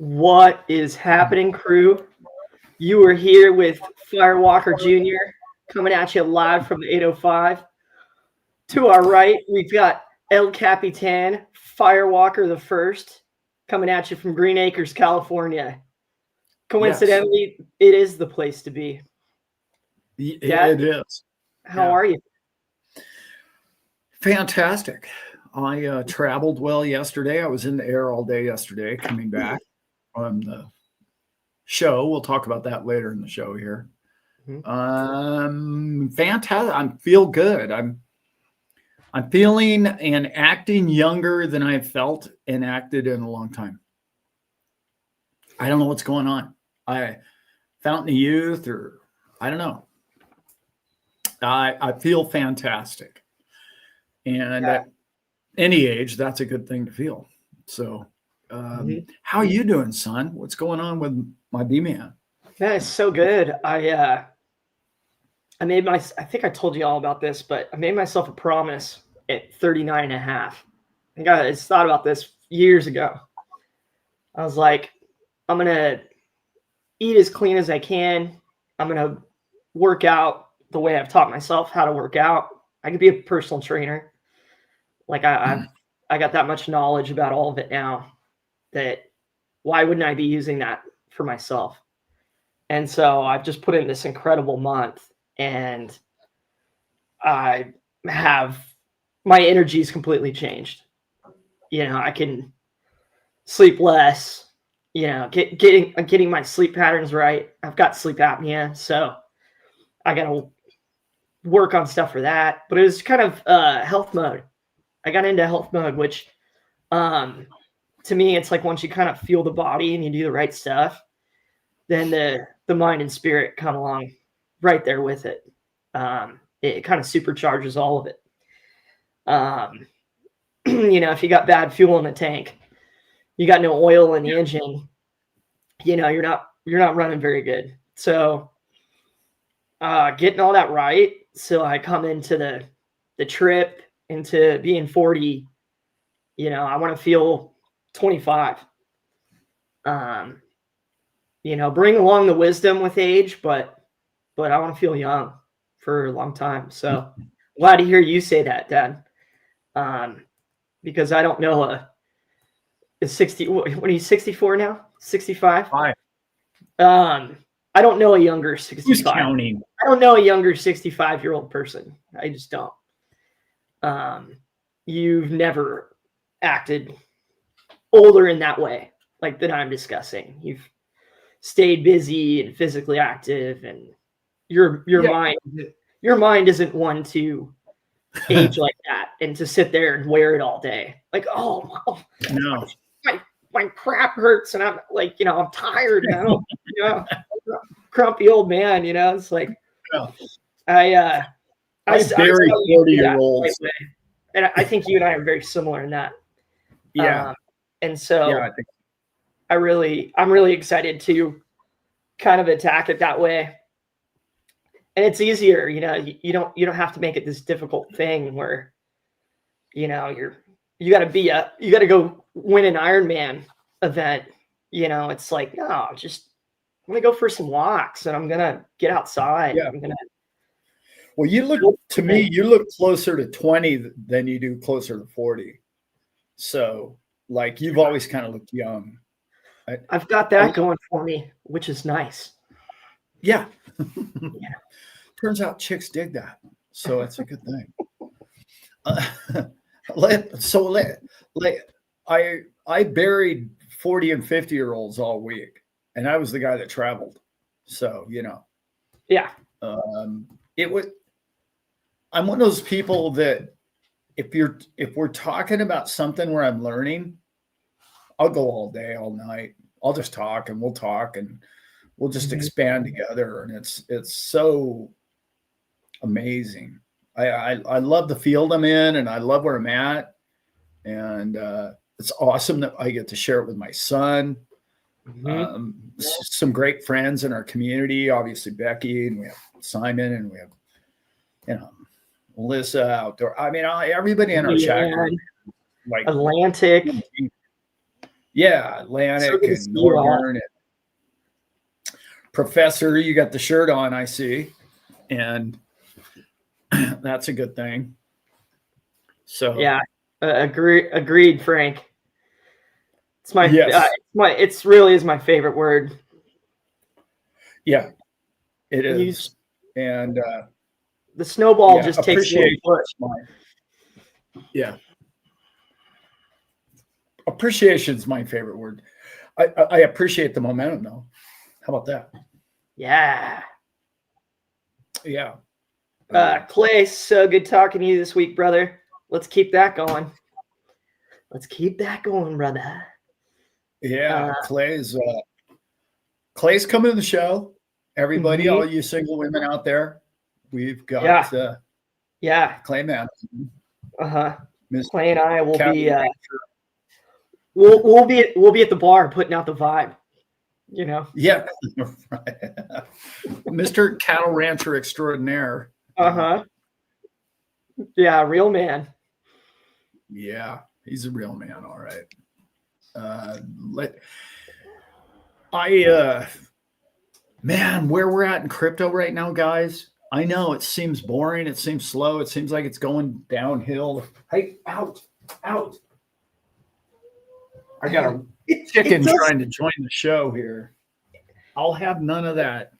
What is happening, crew? You are here with Firewalker Jr. coming at you live from the 805. To our right, we've got El Capitan, Firewalker the First, coming at you from Green Acres, California. Coincidentally, it is the place to be. It is. How are you? Fantastic. I traveled well yesterday. I was in the air all day yesterday, coming back on the show. We'll talk about that later in the show here. Fantastic. I feel good. I'm feeling and acting younger than I've felt and acted in a long time. I don't know what's going on. Fountain of youth, or I don't know. I feel fantastic. And at any age, that's a good thing to feel. So how are you doing, son? What's going on with my B-man? That is so good. I think I told you all about this, but I made myself a promise at 39 and a half. I think I just thought about this years ago. I was like, I'm going to eat as clean as I can. I'm going to work out the way I've taught myself how to work out. I could be a personal trainer. Like I got that much knowledge about all of it now that why wouldn't I be using that for myself? And so I've just put in this incredible month, and I have my energy's completely changed. You know, I can sleep less, you know, getting my sleep patterns right. I've got sleep apnea, so I got to work on stuff for that. But it was kind of health mode. I got into health mode, which to me, it's like once you kind of feel the body and you do the right stuff, then the mind and spirit come along right there with it. It kind of supercharges all of it. You know, if you got bad fuel in the tank, you got no oil in the engine, you know, you're not running very good. So getting all that right. So I come into the trip, into being 40, you know, I want to feel 25. You know, bring along the wisdom with age, but I want to feel young for a long time. So glad to hear you say that, Dad. Because I don't know a 60. What are you, 64 now? 65? I don't know a younger 65. Who's counting? I don't know a younger 65-year-old person. I just don't. You've never acted older in that way, like that I'm discussing. You've stayed busy and physically active, and your mind isn't one to age like that and to sit there and wear it all day. Like, oh no, my crap hurts, and I'm like, you know, I'm tired, and I don't, you know, grumpy old man, you know. It's like I bury 40-year-olds. And I think you and I are very similar in that. Yeah. And so I think I'm really excited to kind of attack it that way. And it's easier, you know, you don't have to make it this difficult thing where, you know, you got to go win an Ironman event. You know, it's like, no, I'm going to go for some walks, and I'm going to get outside. Yeah. I'm going to. Well, you look closer to 20 than you do closer to 40. So, like, you've always kind of looked young. I've got that going for me, which is nice. Yeah. Turns out chicks dig that. So it's a good thing. I buried 40 and 50-year-olds all week, and I was the guy that traveled. So, you know. Yeah. I'm one of those people that if we're talking about something where I'm learning, I'll go all day, all night. I'll just talk, and we'll talk, and we'll just expand together. And it's so amazing. I love the field I'm in, and I love where I'm at. And it's awesome that I get to share it with my son. Some great friends in our community, obviously Becky, and we have Simon, and we have, you know, Melissa outdoor. I mean, everybody in our chat group, like Atlantic. Yeah, So Atlantic good to and see you all. Northern. And Professor, you got the shirt on, I see. And that's a good thing. So Yeah, agreed, Frank. It's my yes, it's really is my favorite word. yeah, it Use is. And the snowball yeah, just takes a little appreciation push. is mine. Yeah, appreciation is my favorite word. I appreciate the momentum, though. How about that? Yeah. Yeah. Clay, so good talking to you this week, brother. Let's keep that going. Let's keep that going, brother. Yeah, Clay's coming to the show. Everybody, all you single women out there, we've got yeah. Clay Madison. Clay and I will Captain be we'll be at the bar putting out the vibe. You know. Yeah, Mr. Cattle Rancher Extraordinaire. Yeah, real man. Yeah, he's a real man. All right. Man, where we're at in crypto right now, guys. I know it seems boring. It seems slow. It seems like it's going downhill. Hey, out. I got a chicken trying to join the show here. I'll have none of that.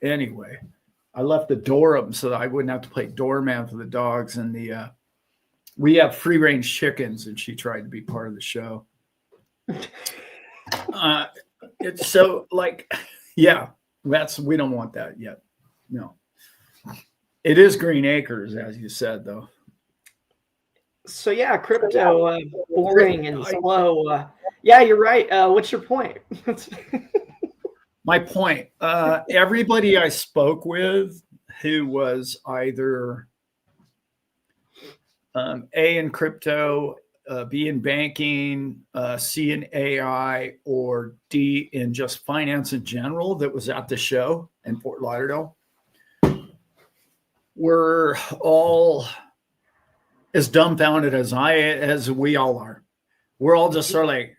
Anyway, I left the door open so that I wouldn't have to play doorman for the dogs. And we have free range chickens, and she tried to be part of the show. It's so like, yeah, we don't want that yet. No, it is green acres, as you said, though. So yeah, crypto boring and slow. Yeah, you're right. What's your point? My point, everybody I spoke with who was either A in crypto, B in banking, C in AI, or D in just finance in general that was at the show in Fort Lauderdale, were all as dumbfounded as we all are. We're all just sort of like,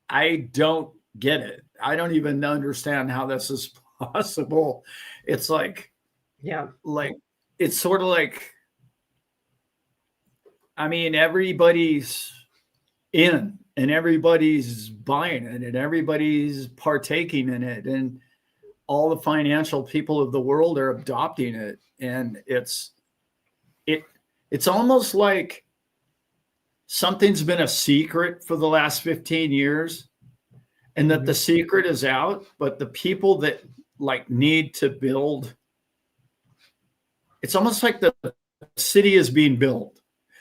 I don't get it. I don't even understand how this is possible. It's like, it's sort of like, I mean, everybody's in and everybody's buying it and everybody's partaking in it. And all the financial people of the world are adopting it. And it's almost like something's been a secret for the last 15 years and that the secret is out, but the people that like need to build, it's almost like the city is being built.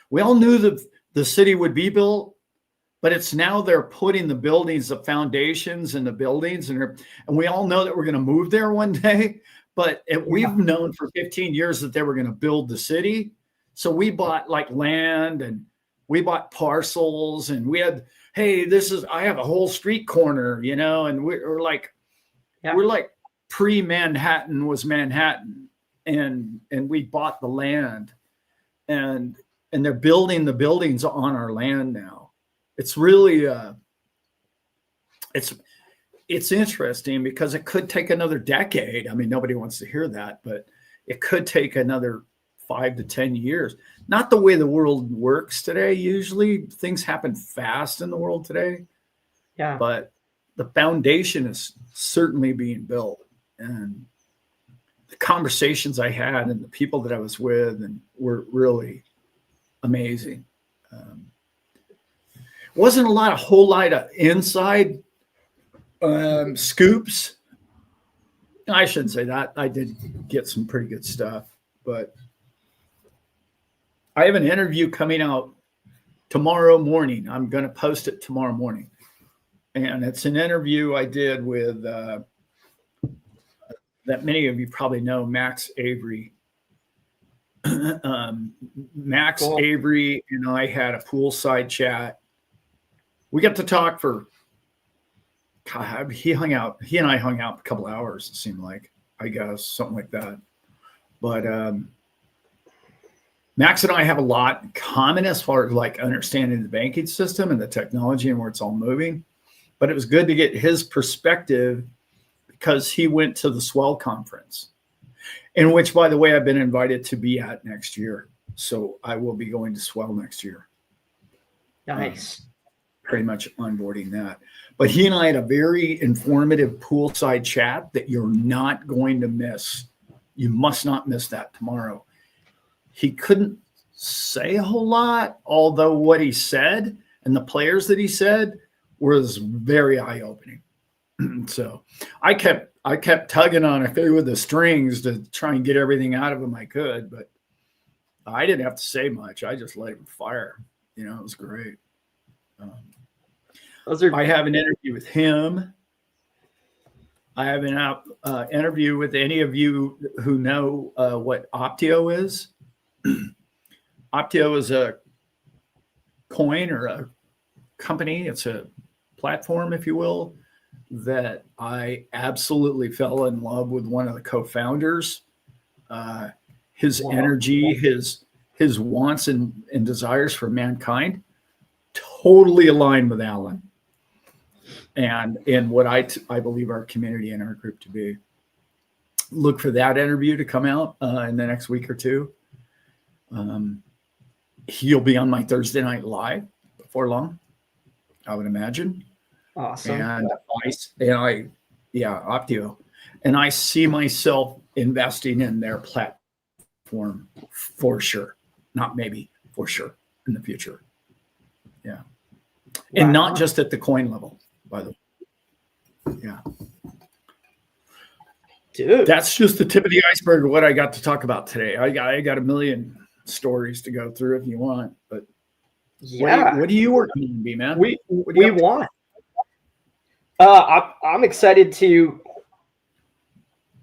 We all knew that the city would be built, but it's now they're putting the buildings, the foundations and the buildings, and we all know that we're going to move there one day, but we've known for 15 years that they were going to build the city. So we bought like land and we bought parcels and we had, hey, I have a whole street corner, you know, and we're like pre-Manhattan was Manhattan, and we bought the land and they're building the buildings on our land now. It's really, it's interesting because it could take another decade. I mean, nobody wants to hear that, but it could take another 5 to 10 years. Not the way the world works today. Usually things happen fast in the world today. Yeah. But the foundation is certainly being built. And the conversations I had and the people that I was with and were really amazing. Wasn't a whole lot of inside scoops. I shouldn't say that. I did get some pretty good stuff, but I have an interview coming out tomorrow morning. I'm going to post it tomorrow morning. And it's an interview I did with that many of you probably know, Max Avery. Max Avery and I had a poolside chat. We got to talk for, God, he and I hung out a couple hours, it seemed like, I guess, something like that. But Max and I have a lot in common as far as like understanding the banking system and the technology and where it's all moving. But it was good to get his perspective because he went to the Swell conference, in which, by the way, I've been invited to be at next year. So I will be going to Swell next year. Nice. Pretty much onboarding that. But he and I had a very informative poolside chat that you're not going to miss. You must not miss that tomorrow. He couldn't say a whole lot, although what he said and the players that he said was very eye-opening. So I kept tugging on a few of the strings to try and get everything out of him I could, but I didn't have to say much. I just let him fire. You know, it was great. I have an interview with him. I have an interview with any of you who know what Optio is. Optio is a coin or a company. It's a platform, if you will, that I absolutely fell in love with one of the co-founders. His energy, his wants and desires for mankind totally aligned with Alan and what I believe our community and our group to be. Look for that interview to come out in the next week or two. He'll be on my Thursday night live before long, I would imagine. Awesome. And Optio. And I see myself investing in their platform for sure. Not maybe, for sure in the future. Yeah. And not just at the coin level, by the way. Yeah. Dude. That's just the tip of the iceberg of what I got to talk about today. I got a million stories to go through if you want, but yeah. What do you working on, B-Man? We want. I'm excited to,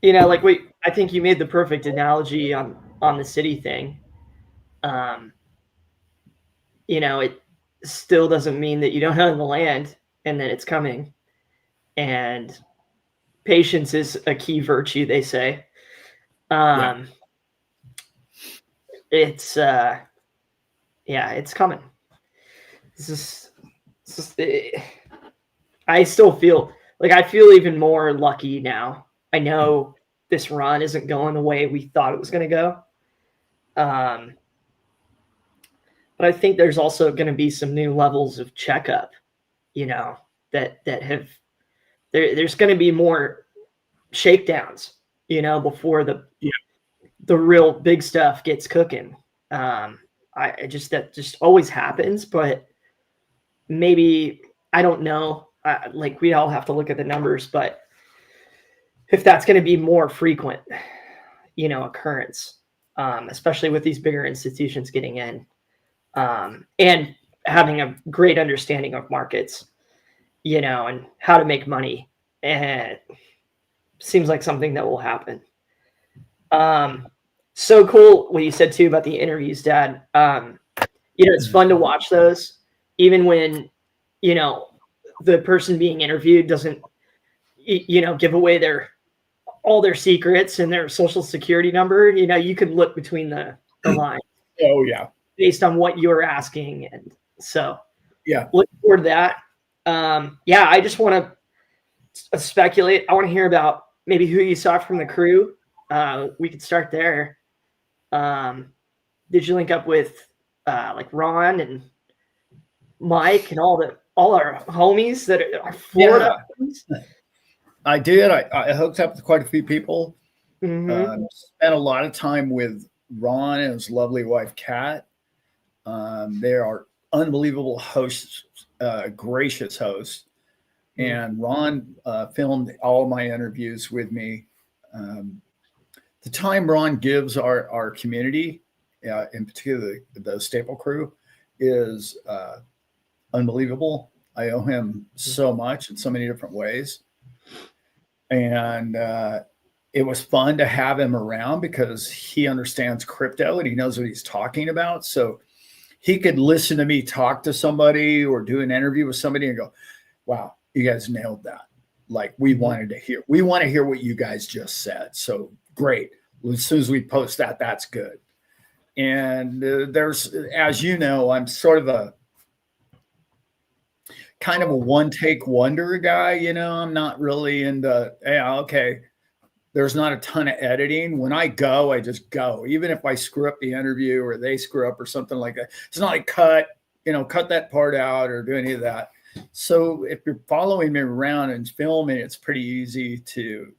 I think you made the perfect analogy on the city thing. It still doesn't mean that you don't own the land and that it's coming. And patience is a key virtue, they say. It's coming. I still feel even more lucky now. I know this run isn't going the way we thought it was going to go. But I think there's also going to be some new levels of checkup, there's going to be more shakedowns, before the real big stuff gets cooking. That just always happens, but maybe, I don't know. We all have to look at the numbers, but if that's going to be more frequent, occurrence, especially with these bigger institutions getting in, and having a great understanding of markets, and how to make money, and seems like something that will happen. So cool what you said too about the interviews, Dad. It's fun to watch those, even when, the person being interviewed doesn't, give away all their secrets and their social security number. You can look between the lines. Oh yeah. Based on what you're asking. And so look forward to that. I just want to speculate. I want to hear about maybe who you saw from the crew. We could start there. Did you link up with Ron and Mike and all our homies that are Florida? Yeah. I did. I hooked up with quite a few people. Mm-hmm. Spent a lot of time with Ron and his lovely wife, Kat. They are unbelievable hosts, gracious hosts. And Ron filmed all my interviews with me. The time Ron gives our community, in particular the Staple crew, is unbelievable. I owe him so much in so many different ways. And it was fun to have him around because he understands crypto and he knows what he's talking about. So he could listen to me talk to somebody or do an interview with somebody and go, wow, you guys nailed that. We want to hear what you guys just said. So great. As soon as we post that, that's good. And there's, as you know, I'm sort of a kind of a one take wonder guy. I'm not really into, yeah, okay, there's not a ton of editing. When I go, I just go, even if I screw up the interview or they screw up or something like that. It's not like cut that part out or do any of that. So if you're following me around and filming, it's pretty easy to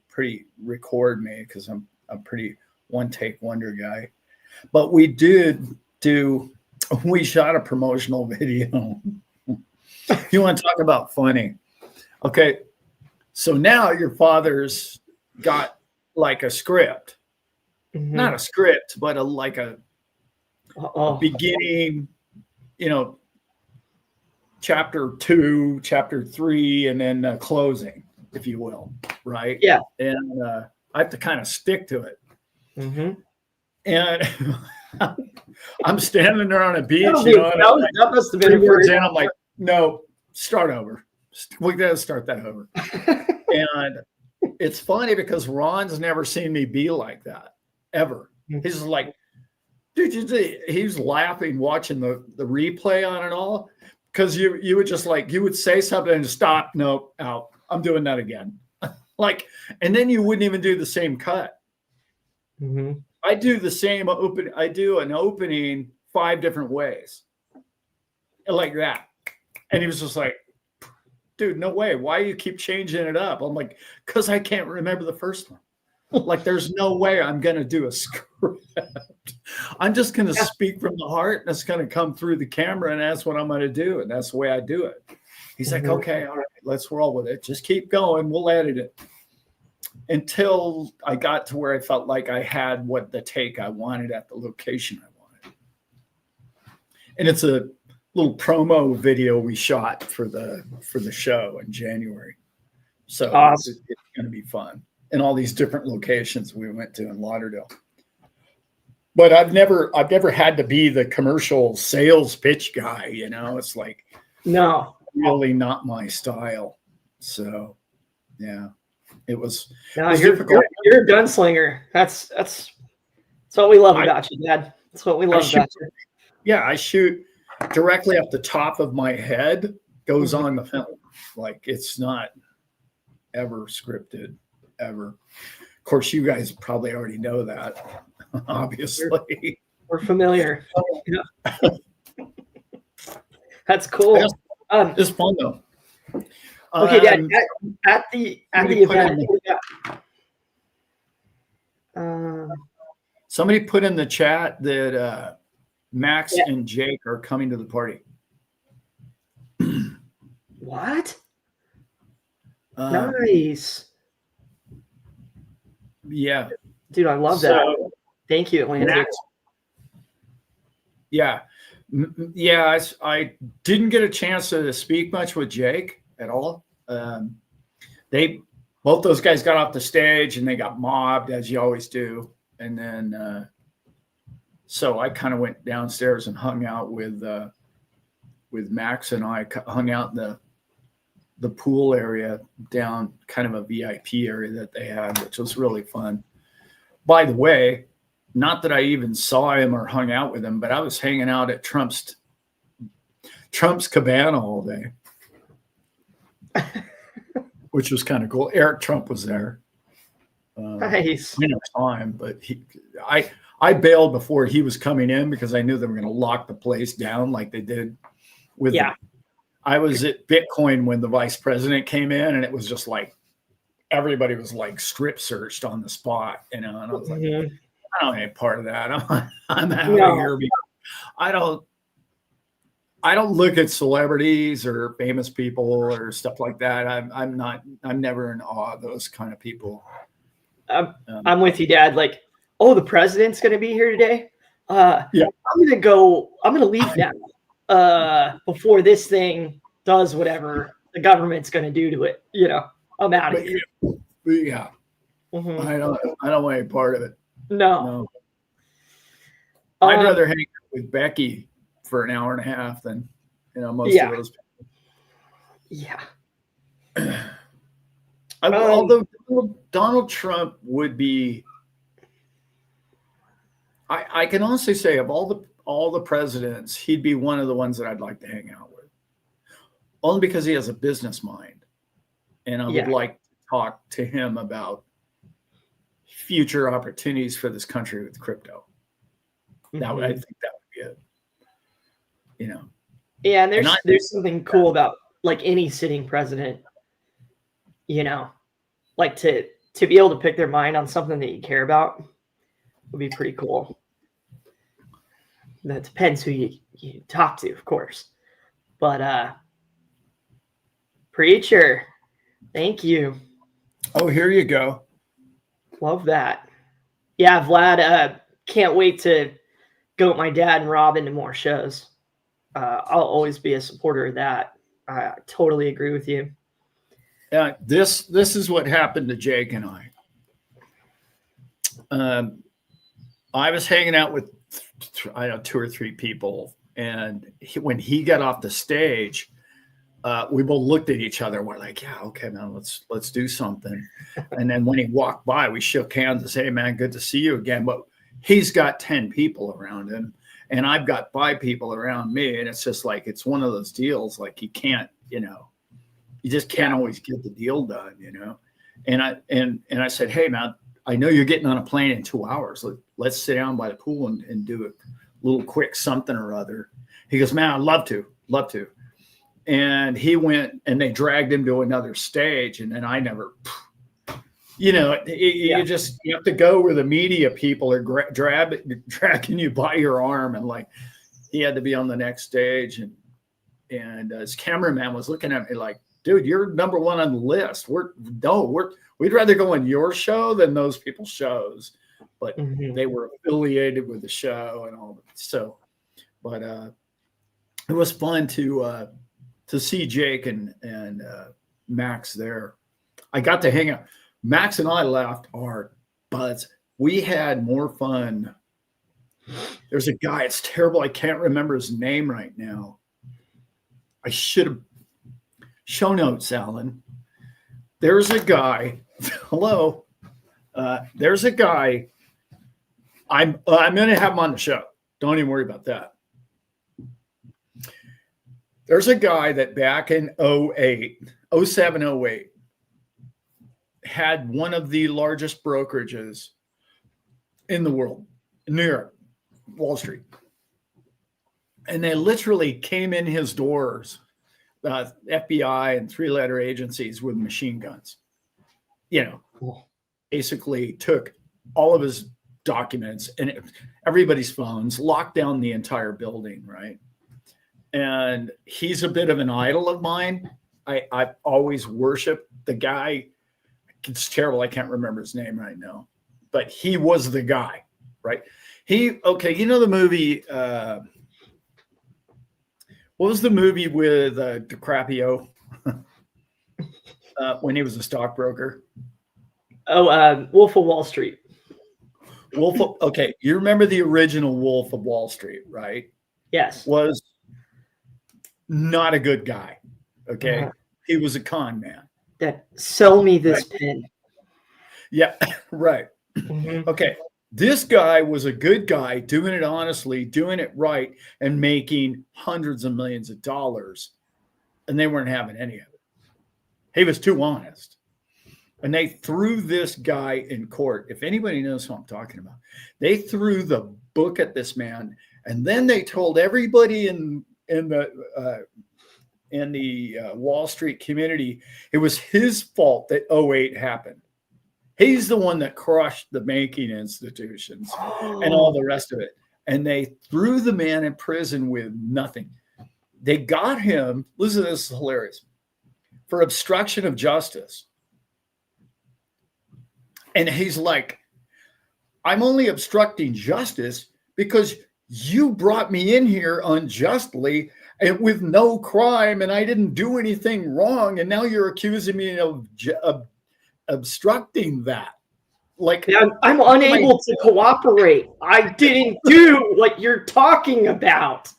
record me because I'm a pretty one take wonder guy. But we shot a promotional video. You want to talk about funny? Okay. So now your father's got like a script, not a script, but a beginning, chapter 2, chapter 3, and then closing, if you will. Right. Yeah. And I have to kind of stick to it. And I'm standing there on a beach, that must have been 3 words in. I'm like, no, start over. We got to start that over. And it's funny because Ron's never seen me be like that ever. He's like, dude, he's laughing watching the replay on it all because you would just like, you would say something and stop, no, out. I'm doing that again. And then you wouldn't even do the same cut. I do the same open. I do an opening 5 different ways, like that. And he was just like, dude, no way. Why do you keep changing it up? I'm like, because I can't remember the first one. Like, there's no way I'm going to do a script. I'm just going to speak from the heart. And it's going to come through the camera. And that's what I'm going to do. And that's the way I do it. He's like, okay, all right, let's roll with it. Just keep going. We'll edit it. Until I got to where I felt like I had what the take I wanted at the location I wanted. And it's a little promo video we shot for the show in January. So awesome. It's going to be fun. And all these different locations we went to in Lauderdale. But I've never had to be the commercial sales pitch guy, It's like, no, really not my style. So, yeah. It was difficult. You're a gunslinger. That's what we love about you, Dad. That's what we love about you. Yeah, I shoot directly off the top of my head, goes on the film. Like, it's not ever scripted, ever. Of course, you guys probably already know that, obviously. We're familiar. That's cool. It's fun, though. Okay, Dad, at the event. Somebody put in the chat that Max and Jake are coming to the party. What? Nice. Yeah. Dude, I love that. Thank you, Atlantic. Yeah. Yeah, I didn't get a chance to speak much with Jake at all. Both those guys got off the stage and they got mobbed, as you always do. And then so I kind of went downstairs and hung out with Max, and I hung out in the pool area down, kind of a VIP area that they had, which was really fun. By the way, not that I even saw him or hung out with him, but I was hanging out at Trump's cabana all day. Which was kind of cool. Eric Trump was there. Nice. Time, but I bailed before he was coming in because I knew they were going to lock the place down like they did with. Yeah. I was at Bitcoin when the vice president came in, and it was just like everybody was like strip searched on the spot, And I was like, I don't want any part of that. I'm out of here because I don't look at celebrities or famous people or stuff like that. I'm never in awe of those kind of people. I'm with you, Dad. Like, the president's going to be here today. I'm going to leave now before this thing does whatever the government's going to do to it. I'm out of here. Yeah. I don't want any part of it. No. I'd rather hang out with Becky for an hour and a half than most of those people. Yeah. Although Donald Trump would be I can honestly say of all the presidents, he'd be one of the ones that I'd like to hang out with. Only because he has a business mind. And I would like to talk to him about future opportunities for this country with crypto. That would, I think that would be it. You know. Yeah, and there's something cool about like any sitting president, you know, like to be able to pick their mind on something that you care about would be pretty cool. That depends who you talk to, of course. But preacher, thank you. Oh, here you go. Love that. Yeah, Vlad, can't wait to go with my dad and Rob into more shows. I'll always be a supporter of that. I totally agree with you. This is what happened to Jake and I. I was hanging out with, I don't know, 2 or 3 people. And when he got off the stage, we both looked at each other and we're like, yeah, okay, man, let's do something. And then when he walked by, we shook hands and said, hey, man, good to see you again. But he's got 10 people around him and I've got 5 people around me. And it's just like, it's one of those deals. Like you can't, you know, you just can't always get the deal done, you know? And I said, hey, man, I know you're getting on a plane in 2 hours. Let's sit down by the pool and do a little quick something or other. He goes, man, I'd love to. And he went and they dragged him to another stage. And then I never, you know, you have to go where the media people are dragging you by your arm. And like, he had to be on the next stage. And his cameraman was looking at me like, dude, you're number 1 on the list. We'd rather go on your show than those people's shows. But they were affiliated with the show and all that. So, but it was fun to see Jake and Max there. I got to hang out. Max and I laughed hard, but we had more fun. There's a guy, it's terrible. I can't remember his name right now. I should have. Show notes, Alan. There's a guy. Hello. There's a guy. I'm going to have him on the show. Don't even worry about that. There's a guy that back in 07, 08, had one of the largest brokerages in the world, in New York, Wall Street. And they literally came in his doors, FBI and 3-letter agencies with machine guns. You know, basically took all of his documents and everybody's phones, locked down the entire building, right? And he's a bit of an idol of mine. I've always worshiped the guy. It's terrible. I can't remember his name right now, but he was the guy, right? You know the movie, what was the movie with DiCaprio when he was a stockbroker? Oh, Wolf of Wall Street. Okay, you remember the original Wolf of Wall Street, right? Yes. Was not a good guy, okay? He was a con man. That sell me this pen. Yeah, right. Okay, this guy was a good guy, doing it honestly, doing it right, and making hundreds of millions of dollars, and they weren't having any of it. He was too honest. And they threw this guy in court. If anybody knows who I'm talking about, they threw the book at this man, and then they told everybody in the Wall Street community it was his fault that 08 happened. He's the one that crushed the banking institutions and all the rest of it. And they threw the man in prison with nothing. They got him, listen, this is hilarious, for obstruction of justice. And he's like, I'm only obstructing justice because you brought me in here unjustly and with no crime, and I didn't do anything wrong. And now you're accusing me of obstructing that. Like, I'm unable to cooperate. I didn't do what you're talking about.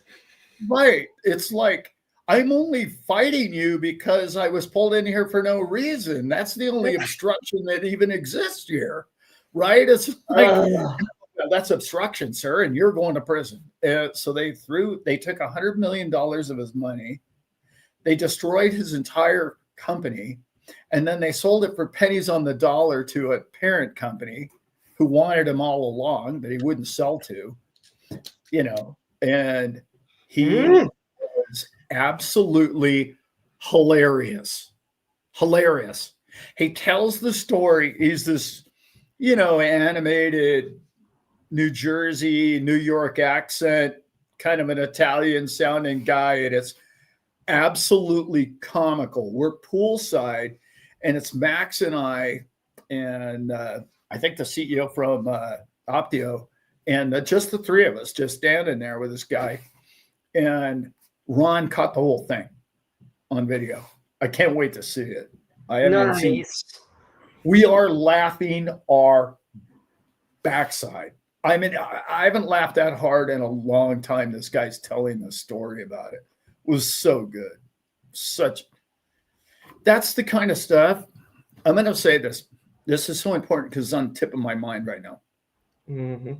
Right. It's like, I'm only fighting you because I was pulled in here for no reason. That's the only obstruction that even exists here. Right. It's like, that's obstruction, sir, and you're going to prison. So they took $100 million of his money. They destroyed his entire company, and then they sold it for pennies on the dollar to a parent company who wanted him all along that he wouldn't sell to, and he was absolutely hilarious. He tells the story. He's this, animated New Jersey, New York accent, kind of an Italian sounding guy. And it's absolutely comical. We're poolside, and it's Max and I, and I think the CEO from Optio, and just the three of us just standing there with this guy. And Ron caught the whole thing on video. I can't wait to see it. I haven't seen it. We are laughing our backside. I mean, I haven't laughed that hard in a long time. This guy's telling the story about it. It was so good. That's the kind of stuff. I'm going to say this. This is so important because it's on the tip of my mind right now. Mm-hmm.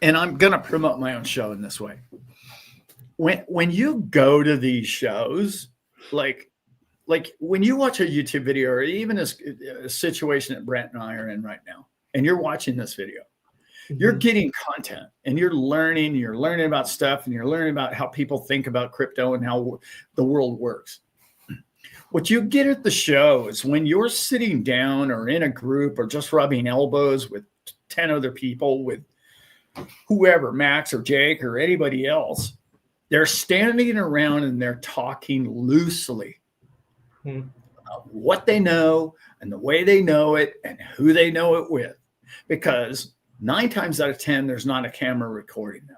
And I'm going to promote my own show in this way. When you go to these shows, like when you watch a YouTube video, or even a situation that Brent and I are in right now, and you're watching this video, you're getting content, and you're learning about stuff, and you're learning about how people think about crypto and how the world works. What you get at the show is when you're sitting down or in a group or just rubbing elbows with 10 other people, with whoever, Max or Jake or anybody else, they're standing around and they're talking loosely about what they know and the way they know it and who they know it with. Because 9 times out of 10, there's not a camera recording them.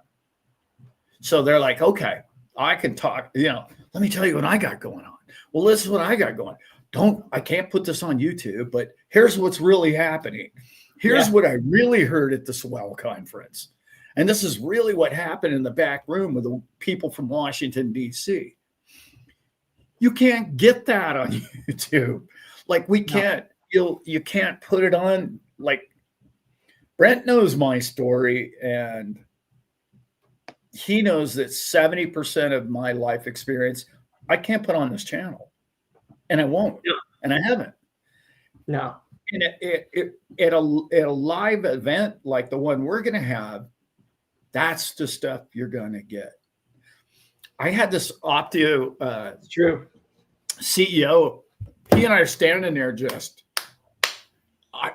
So they're like, okay, I can talk, let me tell you what I got going on. Well, this is what I got going. I can't put this on YouTube, but here's what's really happening. Here's what I really heard at the Swell conference. And this is really what happened in the back room with the people from Washington, D.C. You can't get that on YouTube. Like we can't, you can't put it on. Like Brent knows my story, and he knows that 70% of my life experience I can't put on this channel, and I won't, and I haven't. No. And at a live event like the one we're going to have, that's the stuff you're going to get. I had this Optio CEO. He and I are standing there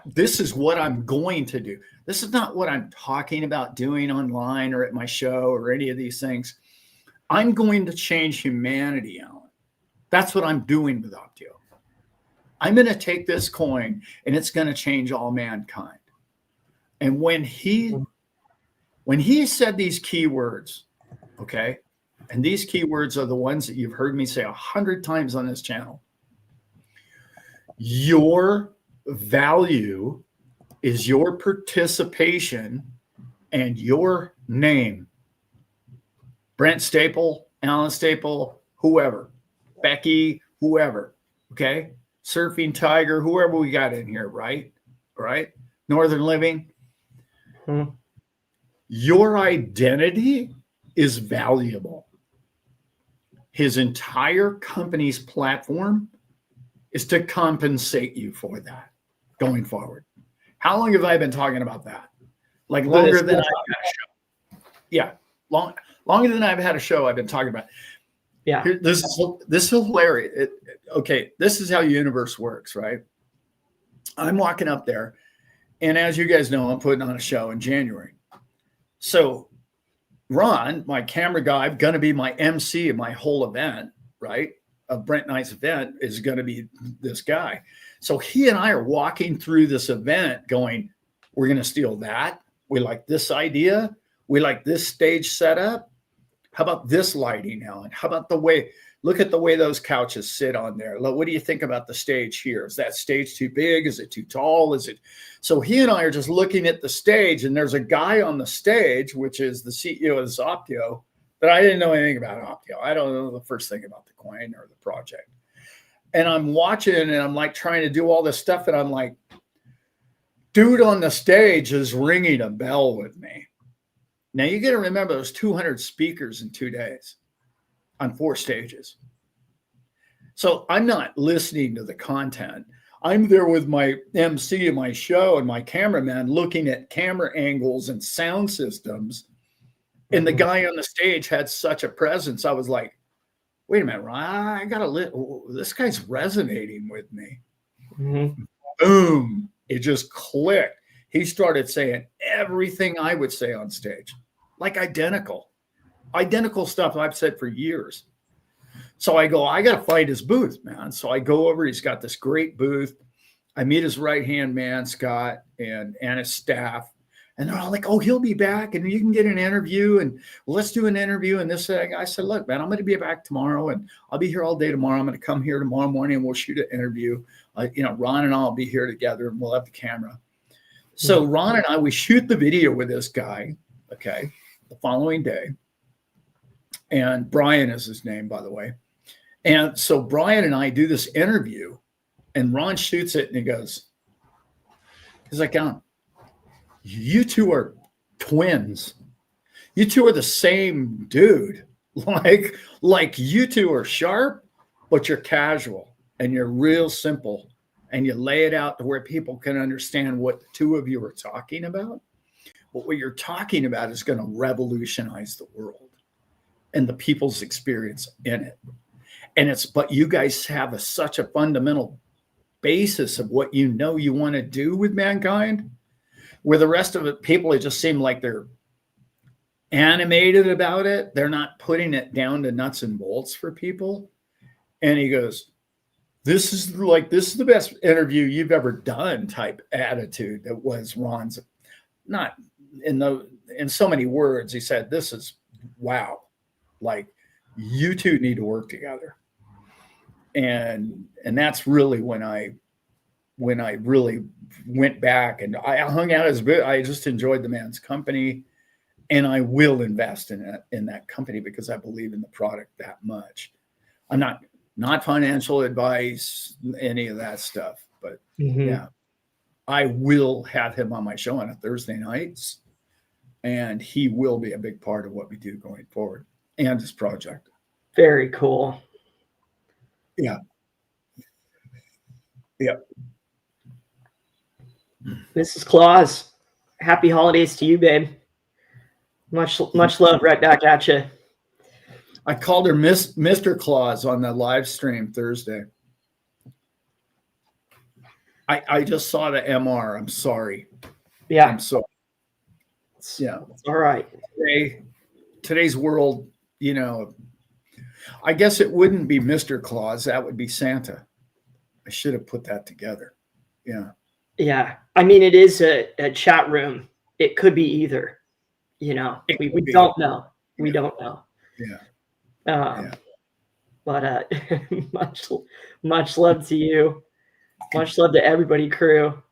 this is what I'm going to do. This is not what I'm talking about doing online or at my show or any of these things. I'm going to change humanity, Alan. That's what I'm doing with Optio. I'm going to take this coin and it's going to change all mankind. And when he said these key words, okay, and these key words are the ones that you've heard me say 100 times on this channel. Your value is your participation and your name. Brent Staple, Alan Staple, whoever, Becky, whoever, okay? Surfing Tiger, whoever we got in here, right? Right? Northern Living. Your identity is valuable. His entire company's platform is to compensate you for that going forward. How long have I been talking about that? Like longer than I've had a show. Yeah, longer than I've had a show, I've been talking about. Yeah. This is hilarious. Okay, this is how universe works, right? I'm walking up there, and as you guys know, I'm putting on a show in January. So Ron, my camera guy, going to be my MC of my whole event, right? Of Brent Knight's event is going to be this guy. So he and I are walking through this event going, we're going to steal that. We like this idea. We like this stage setup. How about this lighting, Alan? How about look at the way those couches sit on there. What do you think about the stage here? Is that stage too big? Is it too tall? So he and I are just looking at the stage, and there's a guy on the stage, which is the CEO of this Optio, that I didn't know anything about Optio. I don't know the first thing about the coin or the project. And I'm watching, and I'm like trying to do all this stuff, and I'm like, dude on the stage is ringing a bell with me. Now you got to remember there's 200 speakers in 2 days on 4 stages. So I'm not listening to the content. I'm there with my MC of my show and my cameraman looking at camera angles and sound systems. And the guy on the stage had such a presence. I was like, wait a minute, Ron, I got to this guy's resonating with me. Boom. It just clicked. He started saying everything I would say on stage, like identical stuff I've said for years. So I go, I got to find his booth, man. So I go over, he's got this great booth. I meet his right-hand man, Scott, and his staff. And they're all like, oh, he'll be back and you can get an interview and let's do an interview. And this thing. I said, look, man, I'm going to be back tomorrow and I'll be here all day tomorrow. I'm going to come here tomorrow morning and we'll shoot an interview. Ron and I'll be here together and we'll have the camera. So Ron and I, we shoot the video with this guy, okay, the following day. And Brian is his name, by the way. And so Brian and I do this interview and Ron shoots it and he goes, he's like, you two are twins. You two are the same dude. Like you two are sharp, but you're casual and you're real simple and you lay it out to where people can understand what the two of you are talking about. But what you're talking about is going to revolutionize the world and the people's experience in it. But you guys have such a fundamental basis of what you want to do with mankind, where the rest of it, people, it just seem like they're animated about it. They're not putting it down to nuts and bolts for people. And he goes, this is the best interview you've ever done type attitude. That was Ron's, not in so many words. He said, this is wow. Like you two need to work together. And that's really when I really went back and I hung out as bit. I just enjoyed the man's company, and I will invest in that company because I believe in the product that much. I'm not financial advice, any of that stuff, but yeah, I will have him on my show on a Thursday nights, and he will be a big part of what we do going forward and this project. Very cool. Yeah. Yep. Mrs. Claus, happy holidays to you, babe. Much love right back at you. I called her Mr. Claus on the live stream Thursday. I just saw the MR. I'm sorry. Yeah. I'm sorry. Yeah. It's all right. Today's world, I guess it wouldn't be Mr. Claus. That would be Santa. I should have put that together. Yeah. Yeah. I mean, it is a chat room. It could be either, we don't know. We don't know. Yeah. But much love to you. Much love to everybody, crew.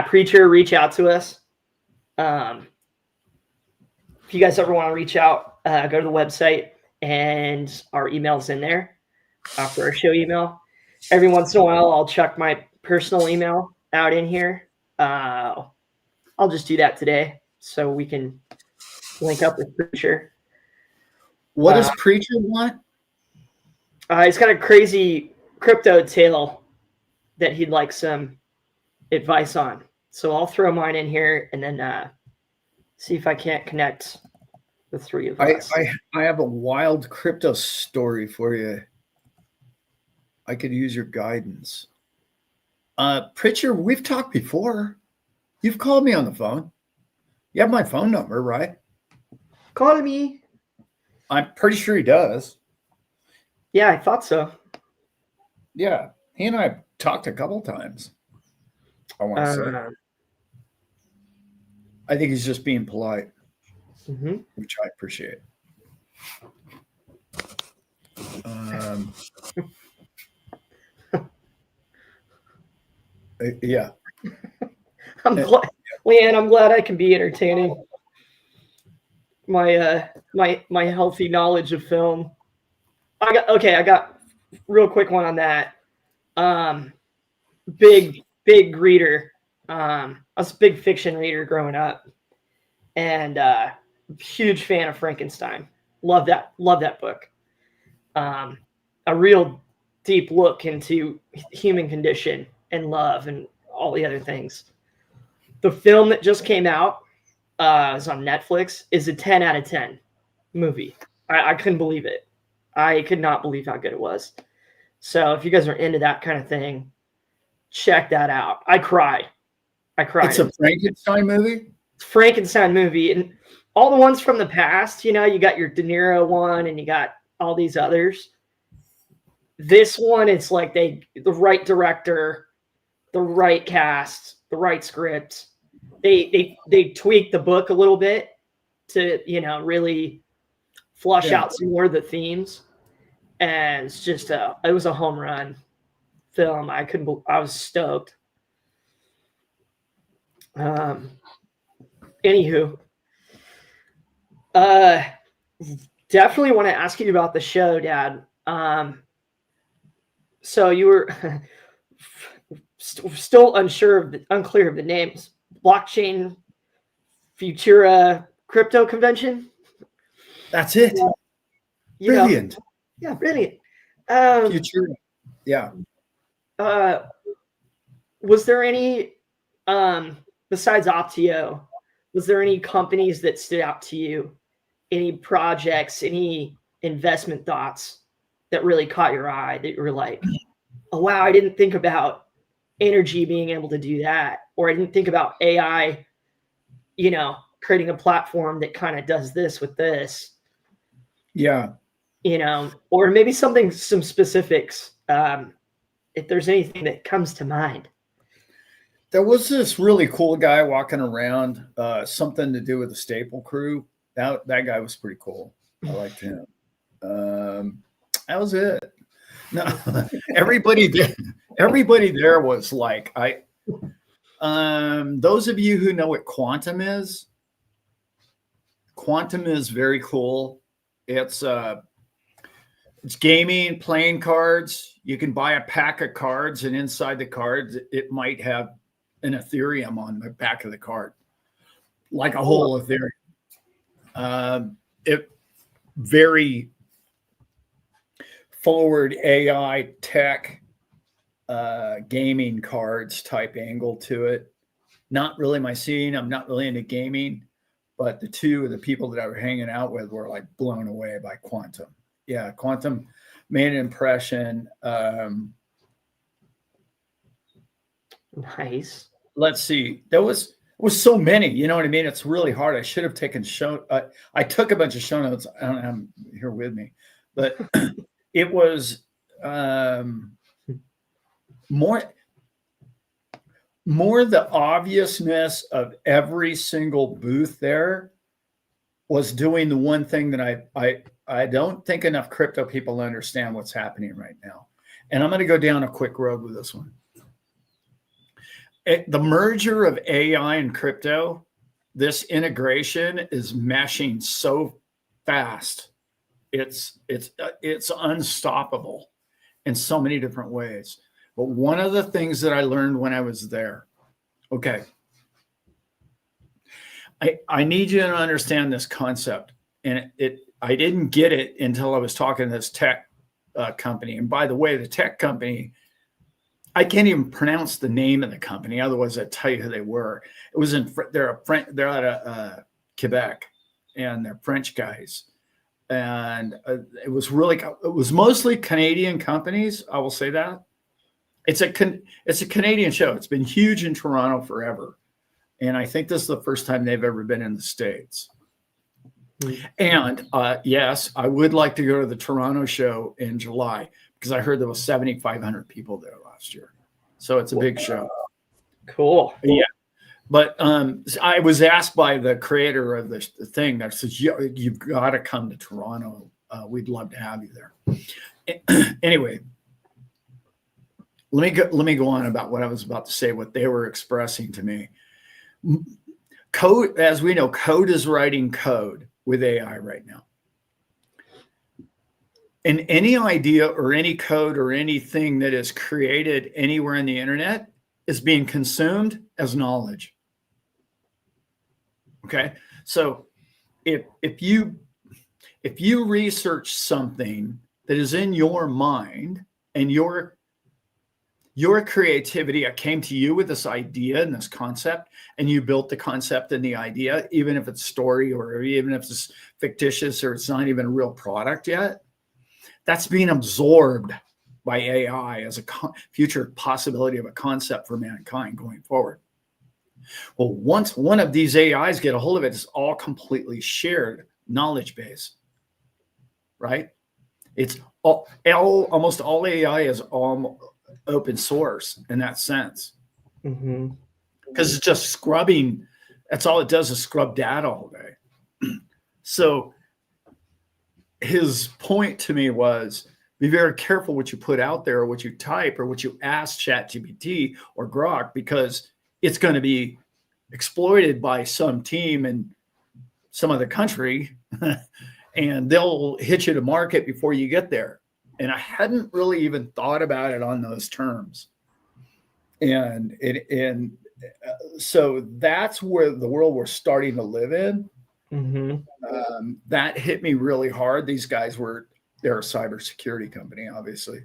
Preacher, reach out to us. If you guys ever want to reach out, go to the website and our email's in there for our show email. Every once in a while, I'll check my personal email out in here. I'll just do that today so we can link up with Preacher. What does Preacher want? He's got a crazy crypto tale that he'd like some advice on. So I'll throw mine in here and then see if I can't connect the three of us. I have a wild crypto story for you. I could use your guidance. Preacher, we've talked before. You've called me on the phone. You have my phone number, right? Call me. I'm pretty sure he does. Yeah, I thought so. Yeah, he and I have talked a couple times. I want to say. I think he's just being polite, which I appreciate. Yeah. I'm glad, Leanne. I'm glad I can be entertaining. My healthy knowledge of film. I got real quick one on that. Big big reader. I was a big fiction reader growing up, and huge fan of Frankenstein. Love that book. A real deep look into human condition and love and all the other things. The film that just came out is on Netflix, is a 10 out of 10 movie. I couldn't believe it. I could not believe how good it was. So if you guys are into that kind of thing, check that out. I cried. It's a Frankenstein movie? Frankenstein movie. And all the ones from the past, you got your De Niro one and you got all these others. This one, it's like the right director, the right cast, the right script. They tweaked the book a little bit to, really flush out some more of the themes. And it's just it was a home run film. I was stoked. Anywho, definitely want to ask you about the show, Dad. So you were still unclear of the names. Blockchain Futura Crypto Convention. That's it. Brilliant. Yeah, brilliant. Futura. Yeah. Was there any, besides Optio, was there any companies that stood out to you? Any projects, any investment thoughts that really caught your eye that you were like, oh, wow, I didn't think about energy being able to do that. Or I didn't think about AI, creating a platform that kind of does this with this. Yeah. Or maybe some specifics, if there's anything that comes to mind. There was this really cool guy walking around, something to do with the Staple Crew. That guy was pretty cool. I liked him. That was it. No, everybody there was like, those of you who know what quantum is very cool. It's gaming, playing cards. You can buy a pack of cards, and inside the cards, it might have an Ethereum on the back of the card, like a whole Ethereum. It very forward AI tech, gaming cards type angle to it. Not really my scene. I'm not really into gaming, but the two of the people that I was hanging out with were like blown away by quantum. Yeah, quantum made an impression. Nice. Let's see. There was so many. You know what I mean? It's really hard. I should have taken I took a bunch of show notes. I don't have them here with me, but it was more the obviousness of every single booth there was doing the one thing that I don't think enough crypto people understand what's happening right now. And I'm going to go down a quick road with this one. The merger of AI and crypto, this integration is meshing so fast. It's unstoppable in so many different ways. But one of the things that I learned when I was there, okay, I need you to understand this concept. And I didn't get it until I was talking to this tech company. And by the way, the tech company, I can't even pronounce the name of the company. Otherwise, I'd tell you who they were. It was they're out of Quebec, and they're French guys. And it was mostly Canadian companies. I will say that it's a Canadian show. It's been huge in Toronto forever. And I think this is the first time they've ever been in the States. And yes, I would like to go to the Toronto show in July because I heard there was 7,500 people there last year. So it's a big show. Cool. Yeah. But I was asked by the creator of the thing that says, you've got to come to Toronto. We'd love to have you there. Anyway, let me go on about what I was about to say, what they were expressing to me. Code, as we know, code is writing code with AI right now. And any idea or any code or anything that is created anywhere in the internet is being consumed as knowledge. Okay. So if you research something that is in your mind and your creativity, I came to you with this idea and this concept, and you built the concept and the idea, even if it's story or even if it's fictitious or it's not even a real product yet, that's being absorbed by AI as a future possibility of a concept for mankind going forward. Well, once one of these AIs get a hold of it, it's all completely shared knowledge base, right? It's almost all AI is open source in that sense, because it's just scrubbing. That's all it does is scrub data all day. So his point to me was, be very careful what you put out there or what you type or what you ask ChatGPT or Grok, because it's going to be exploited by some team in some other country and they'll hit you to market before you get there. And I hadn't really even thought about it on those terms. And so that's where the world we're starting to live in. That hit me really hard. These guys they're a cybersecurity company, obviously,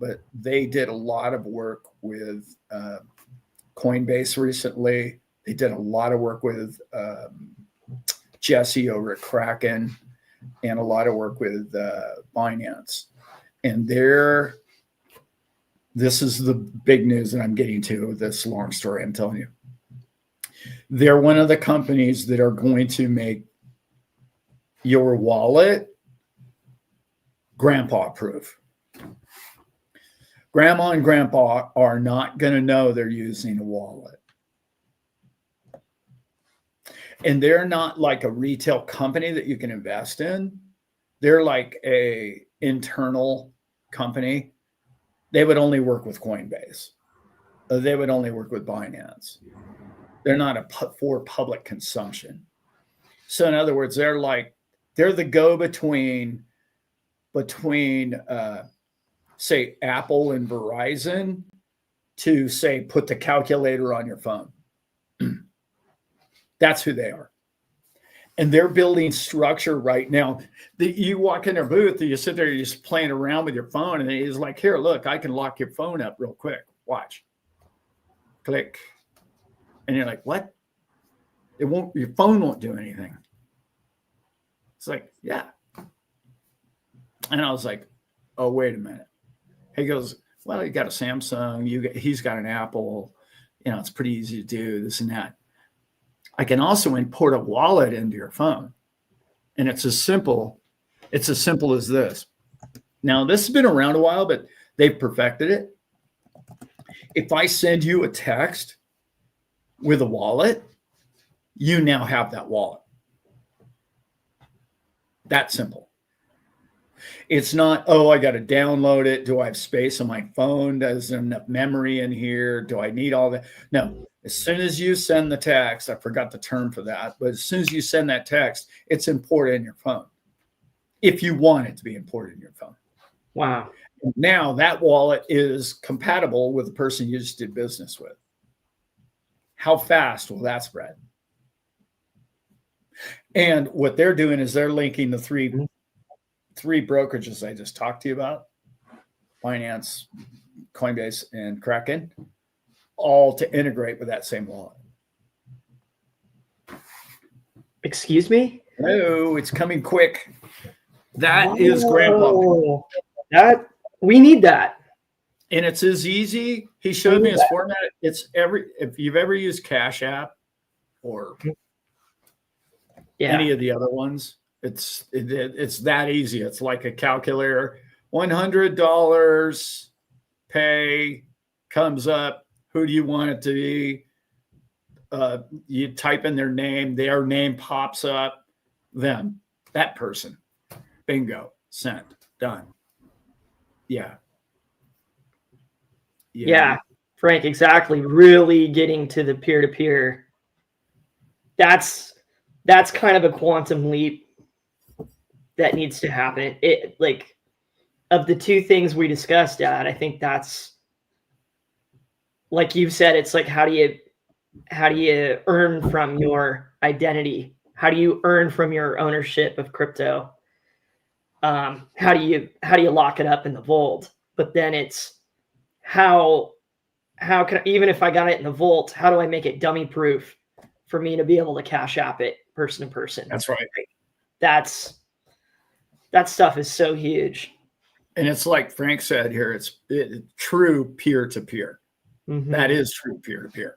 but they did a lot of work with Coinbase recently. They did a lot of work with Jesse over at Kraken and a lot of work with Binance. And this is the big news that I'm getting to, this long story I'm telling you. They're one of the companies that are going to make your wallet grandpa proof. Grandma and grandpa are not going to know they're using a wallet. And they're not like a retail company that you can invest in. They're like a internal company. They would only work with Coinbase. They would only work with Binance. They're not for public consumption. So in other words, they're the go-between say Apple and Verizon to say put the calculator on your phone. That's who they are. And they're building structure right now. You walk in their booth, and you sit there, you're just playing around with your phone, and he's like, here, look, I can lock your phone up real quick. Watch. Click. And you're like, what? Your phone won't do anything. It's like, yeah. And I was like, oh, wait a minute. He goes, well, you got a Samsung, he's got an Apple, it's pretty easy to do this and that. I can also import a wallet into your phone. And it's as simple as this. Now, this has been around a while, but they've perfected it. If I send you a text with a wallet, you now have that wallet. That simple. It's not, oh, I got to download it. Do I have space on my phone? Does there enough memory in here? Do I need all that? No. As soon as you send the text, I forgot the term for that, but as soon as you send that text, it's imported in your phone. If you want it to be imported in your phone. Wow. Now that wallet is compatible with the person you just did business with. How fast will that spread? And what they're doing is they're linking the three brokerages I just talked to you about, Binance, Coinbase, and Kraken, all to integrate with that same wallet. Excuse me? No, it's coming quick. That is grandpa. We need that. And it's as easy. He showed me his format. It's if you've ever used Cash App or any of the other ones, it's that easy. It's like a calculator. $100 pay comes up. Who do you want it to be? You type in their name pops up. Them, that person. Bingo. Sent. Done. Yeah. Yeah, Frank, exactly. Really getting to the peer-to-peer. That's kind of a quantum leap that needs to happen. It of the two things we discussed, Dad, I think that's like you've said, it's like, how do you earn from your identity? How do you earn from your ownership of crypto? How do you lock it up in the vault? But then it's how can, even if I got it in the vault, how do I make it dummy proof for me to be able to cash app it person to person? That's right. That stuff is so huge. And it's like Frank said here, it's true peer-to-peer. Mm-hmm. That is true peer-to-peer.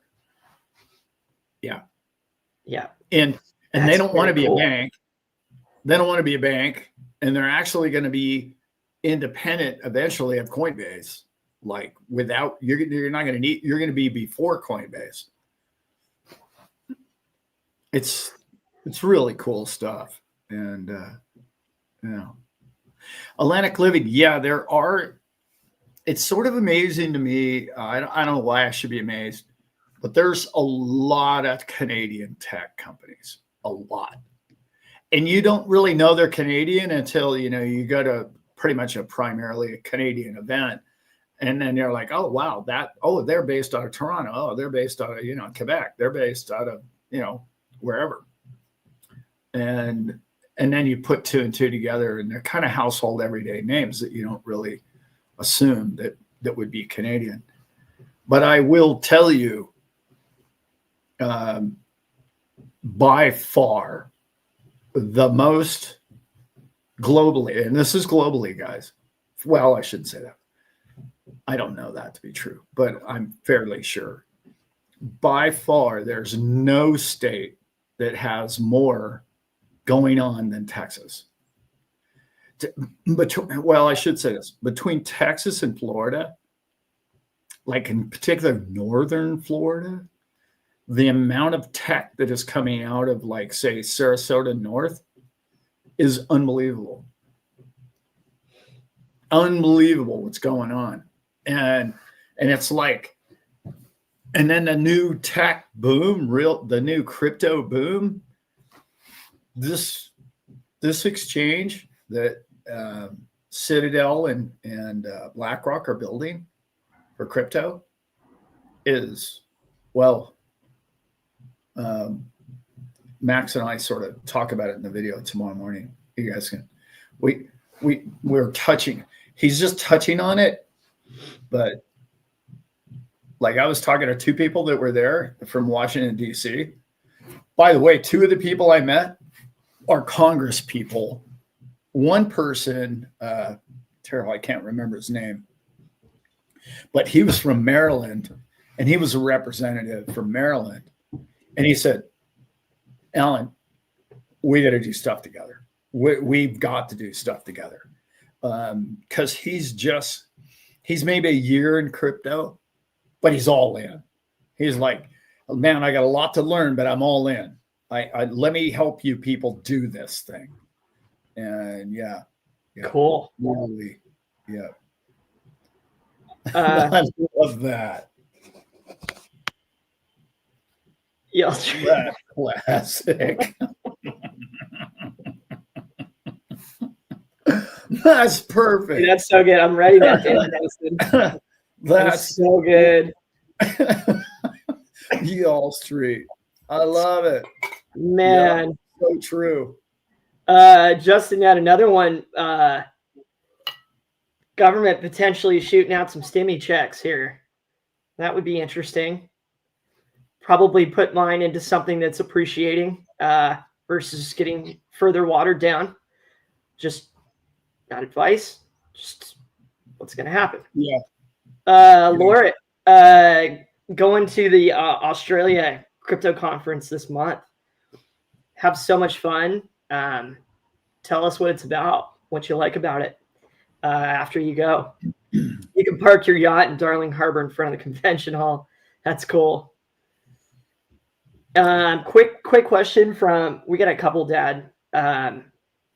Yeah. Yeah. And they don't want to be cool. a bank. They don't want to be a bank. And they're actually going to be independent eventually of Coinbase. Like without, you're not going to need, you're going to be before Coinbase. It's really cool stuff. And, Atlantic Living. Yeah, there are, it's sort of amazing to me. I don't know why I should be amazed, but there's a lot of Canadian tech companies, a lot. And you don't really know they're Canadian until, you go to pretty much primarily a Canadian event. And then you're like, oh, wow, they're based out of Toronto. Oh, they're based out of, Quebec. They're based out of, wherever. And then you put two and two together, and they're kind of household everyday names that you don't really assume that would be Canadian. But I will tell you, by far, the most globally, and this is globally, guys. Well, I shouldn't say that. I don't know that to be true, but I'm fairly sure. By far, there's no state that has more going on than Texas. But, well, I should say this. Between Texas and Florida, like in particular northern Florida, the amount of tech that is coming out of, like, say, Sarasota North is unbelievable. Unbelievable what's going on. And it's like, and then the new tech boom, the new crypto boom, this exchange that Citadel and BlackRock are building for crypto is, well, Max and I sort of talk about it in the video tomorrow morning. You guys can, we're touching, he's just touching on it, but like I was talking to two people that were there from Washington, D.C. By the way, two of the people I met are Congress people. One person, terrible, I can't remember his name, but he was from Maryland, and he was a representative from Maryland. And he said, Alan, we got to do stuff together. We've got to do stuff together. Because he's maybe a year in crypto, but he's all in. He's like, man, I got a lot to learn, but I'm all in. Let me help you people do this thing. And yeah. Cool. Really, yeah. I love that. Yeah. That's classic. That's perfect. That's so good. I'm writing that down. That's so good. Y'all Street. I love it. Man. Yeah, so true. Justin had another one. Government potentially shooting out some stimmy checks here. That would be interesting. Probably put mine into something that's appreciating versus getting further watered down. Just not advice. Just what's going to happen. Yeah. Laura, going to the Australia crypto conference this month. Have so much fun. Tell us what it's about, what you like about it after you go. You can park your yacht in Darling Harbor in front of the convention hall. That's cool. Quick question from, we got a couple, Dad.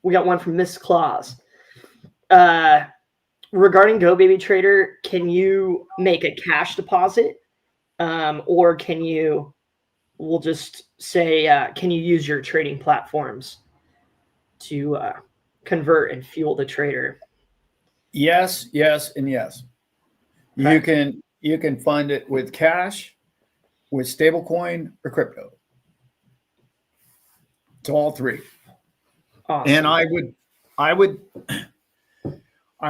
We got one from Miss Claus. Regarding Go Baby Trader, can you make a cash deposit? Or we'll just say, can you use your trading platforms to convert and fuel the trader? Yes, and yes. Okay. You can fund it with cash, with stablecoin, or crypto. It's all three. Awesome. And I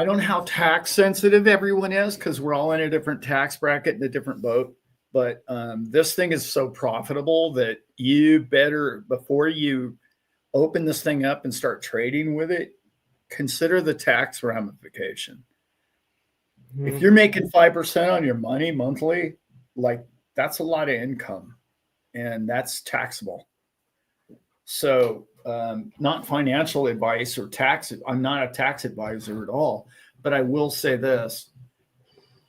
don't know how tax sensitive everyone is because we're all in a different tax bracket and a different boat. But this thing is so profitable that you better, before you open this thing up and start trading with it, consider the tax ramification. Mm-hmm. If you're making 5% on your money monthly, like that's a lot of income and that's taxable. So not financial advice or tax. I'm not a tax advisor at all, but I will say this.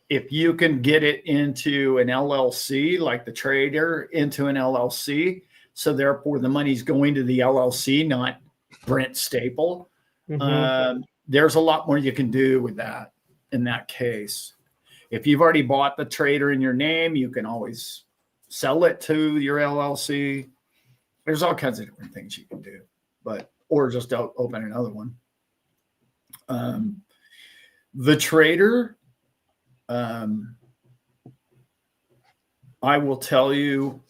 If you can get it into an LLC, like the trader into an LLC, so therefore the money's going to the LLC, not Brent Staple, there's a lot more you can do with that in that case. If you've already bought the trader in your name, you can always sell it to your LLC. There's all kinds of different things you can do, or just open another one. The trader, I will tell you,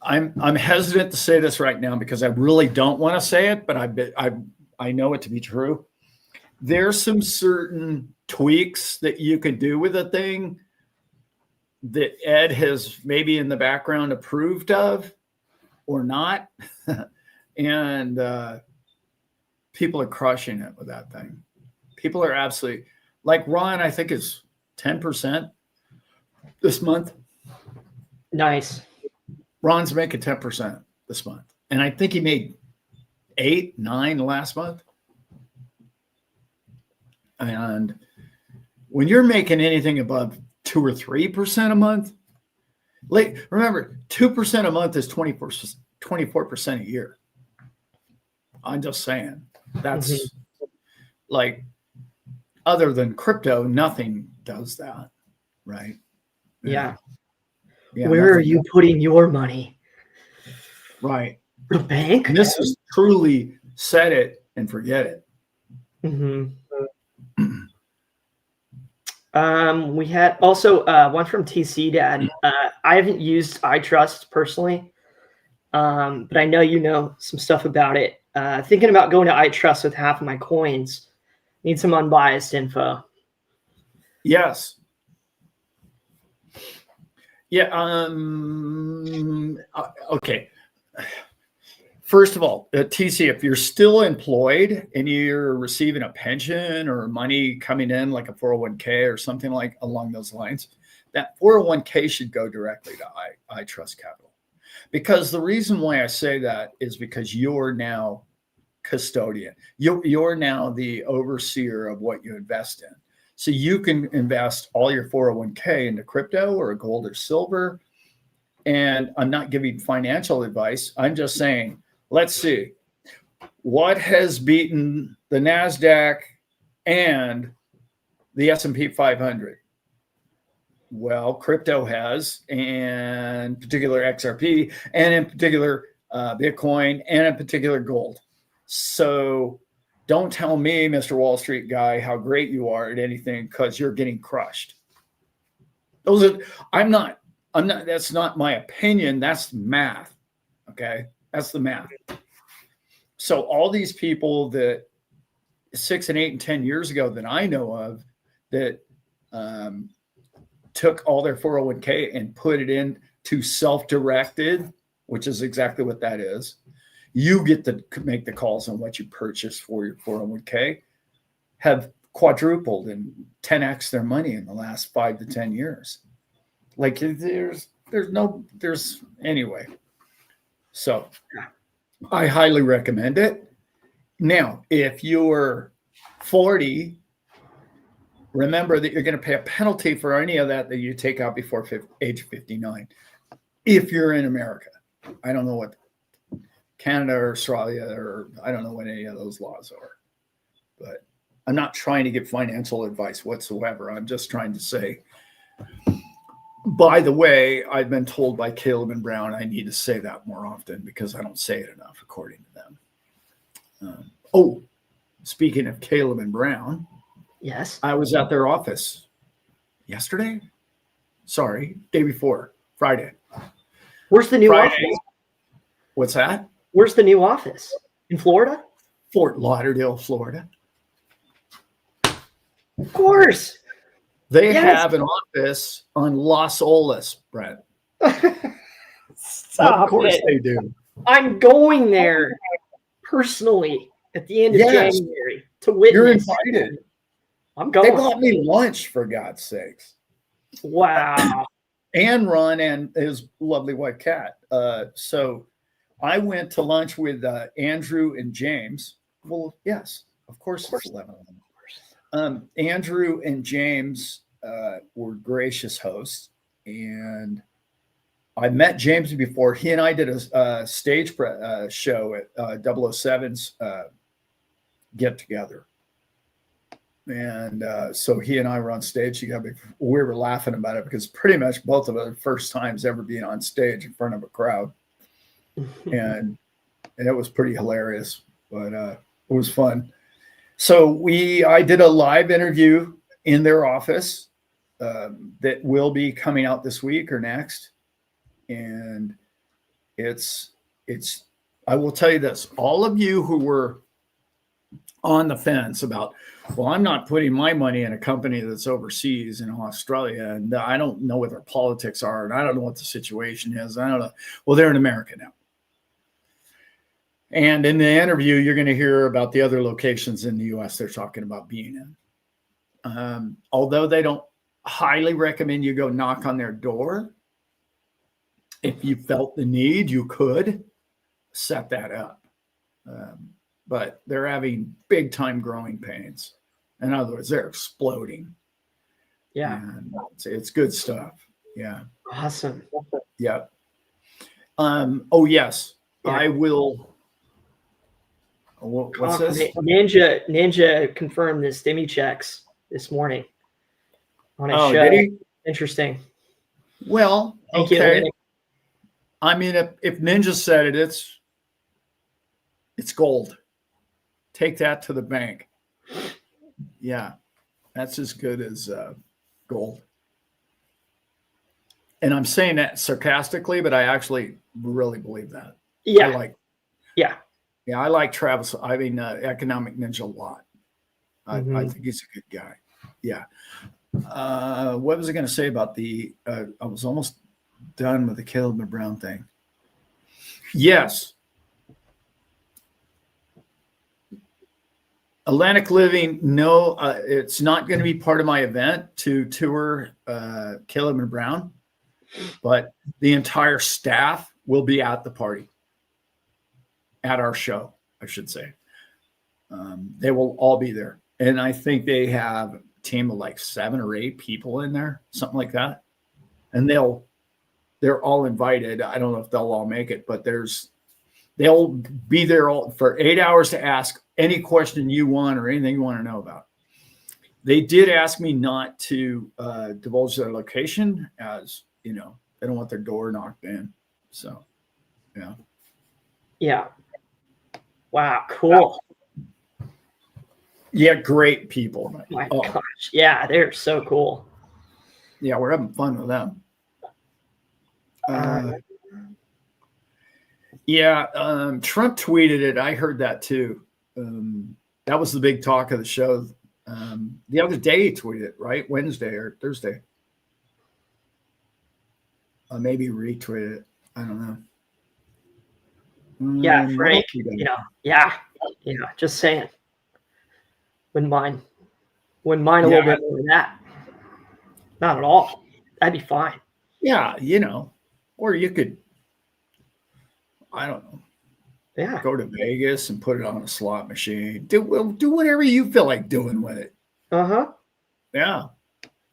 I'm hesitant to say this right now because I really don't want to say it, but I know it to be true. There's some certain tweaks that you could do with a thing that Ed has maybe in the background approved of or not. And people are crushing it with that thing. People are absolutely, like Ron, I think is 10% this month. Nice. Ron's making 10% this month. And I think he made 8, 9 last month. And when you're making anything above 2 or 3% a month, remember, 2% a month is 24% a year. I'm just saying. That's like, other than crypto, nothing does that, right? Yeah. Yeah. Where are you putting your money? Right. The bank? And this is truly set it and forget it. We had also one from TC Dad. I haven't used iTrust personally, but I know you know some stuff about it. Thinking about going to iTrust with half of my coins. Need some unbiased info. Yes. Yeah. Okay. First of all, TC, if you're still employed and you're receiving a pension or money coming in like a 401k or something like along those lines, that 401k should go directly to iTrust Capital. Because the reason why I say that is because you're now custodian. You're now the overseer of what you invest in. So you can invest all your 401k into crypto or gold or silver. And I'm not giving financial advice. I'm just saying, let's see, what has beaten the NASDAQ and the S&P 500? Well, crypto has, and in particular XRP, and in particular Bitcoin, and in particular gold. So don't tell me, Mr. Wall Street guy, how great you are at anything because you're getting crushed. I'm not, that's not my opinion. That's math. Okay. That's the math. So all these people that 6 and 8 and 10 years ago that I know of that took all their 401k and put it into self-directed, which is exactly what that is. You get to make the calls on what you purchase for your 401k, have quadrupled and 10x their money in the last 5 to 10 years. Like there's anyway. So I highly recommend it. Now, if you're 40, remember that you're going to pay a penalty for any of that you take out before age 59. If you're in America, I don't know what Canada or Australia, or I don't know what any of those laws are, but I'm not trying to give financial advice whatsoever. I'm just trying to say, by the way, I've been told by Caleb and Brown I need to say that more often because I don't say it enough, according to them. speaking of Caleb and Brown, Yes. I was at their office yesterday. Sorry, day before, Friday. Where's the new Friday. office? What's that? Where's the new office? In Florida? Fort Lauderdale, Florida. Of course. They Yes. have an office on Las Olas, Brent. Stop Of course it. they do. I'm going there personally at the end of Yes. January to witness. You're invited. I'm They going. bought me lunch, for God's sakes. Wow. And Ron and his lovely wife, Kat. So I went to lunch with Andrew and James. Well, yes, of course it's 11. Andrew and James were gracious hosts. And I met James before. He and I did a stage show at 007's get together. And so he and I were on stage together. We were laughing about it because pretty much both of us first times ever being on stage in front of a crowd. and it was pretty hilarious, but it was fun. So I did a live interview in their office that will be coming out this week or next. And I will tell you this, all of you who were on the fence about, well, I'm not putting my money in a company that's overseas in Australia, and I don't know what their politics are, and I don't know what the situation is. I don't know. Well, they're in America now. And in the interview, you're going to hear about the other locations in the U.S. they're talking about being in. Although they don't highly recommend you go knock on their door, if you felt the need, you could set that up. But they're having big time growing pains. In other words, they're exploding. Yeah. And it's good stuff. Yeah. Awesome. Yeah. Oh, yes. Yeah. I will. What's this? Ninja confirmed the stimmy checks this morning on his show. Did he? Interesting. Well, Thank okay. you. I mean, if Ninja said it, it's gold. Take that to the bank. Yeah, that's as good as gold. And I'm saying that sarcastically, but I actually really believe that. Yeah. I like Travis. I mean, Economic Ninja a lot. I think he's a good guy. Yeah. What was I going to say about I was almost done with the Caleb and Brown thing. Yes. Atlantic Living, no, it's not going to be part of my event to tour Caleb and Brown, but the entire staff will be at the party, at our show, I should say. They will all be there. And I think they have a team of like 7 or 8 people in there, something like that. And they're all invited. I don't know if they'll all make it, but they'll be there for 8 hours to ask any question you want or anything you want to know about. They did ask me not to divulge their location, as you know, they don't want their door knocked in. So, yeah. Yeah. Wow. Cool. Yeah. Great people. My gosh. Yeah. They're so cool. Yeah. We're having fun with them. Trump tweeted it. I heard that too. That was the big talk of the show. The other day he tweeted it, right? Wednesday or Thursday. Maybe retweeted it. I don't know. Yeah, Frank, just saying. Wouldn't mind a little bit more than that. Not at all. That'd be fine. Yeah, or you could, I don't know. Yeah. Go to Vegas and put it on a slot machine. Do whatever you feel like doing with it. Uh-huh. Yeah.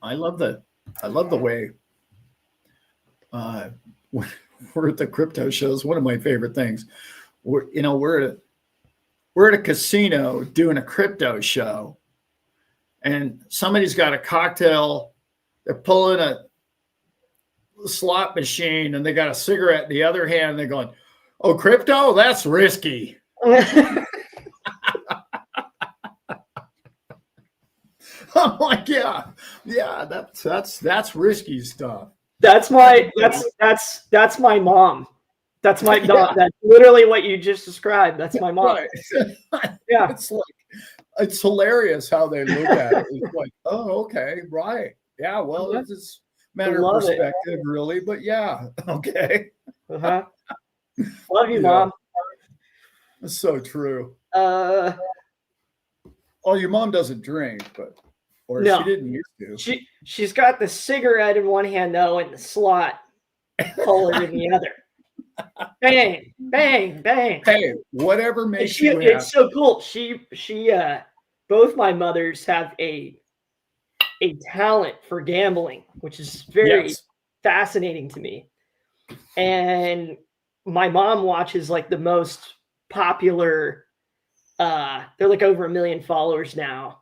I love the way we're at the crypto shows. One of my favorite things. We're at a casino doing a crypto show, and somebody's got a cocktail. They're pulling a slot machine, and they got a cigarette in the other hand. And they're going, "Oh, crypto? That's risky." I'm like, yeah, that's risky stuff. That's my mom. That's my Yeah. That's literally what you just described. That's my mom. Right. Yeah. It's like, it's hilarious how they look at it. It's like, oh, okay, right. Yeah, well, it's just a matter of Love it. perspective, really. But yeah, okay. Uh-huh. Love you, Yeah. Mom. It's so true. Uh, Oh, your mom doesn't drink, but or No. she didn't used to. she's got the cigarette in one hand though, and the slot puller in the other. Bang, bang, bang. Hey, whatever And makes you happy. it's so cool. Both my mothers have a talent for gambling, which is very Yes. fascinating to me. And my mom watches like the most popular, they're like over 1 million followers now,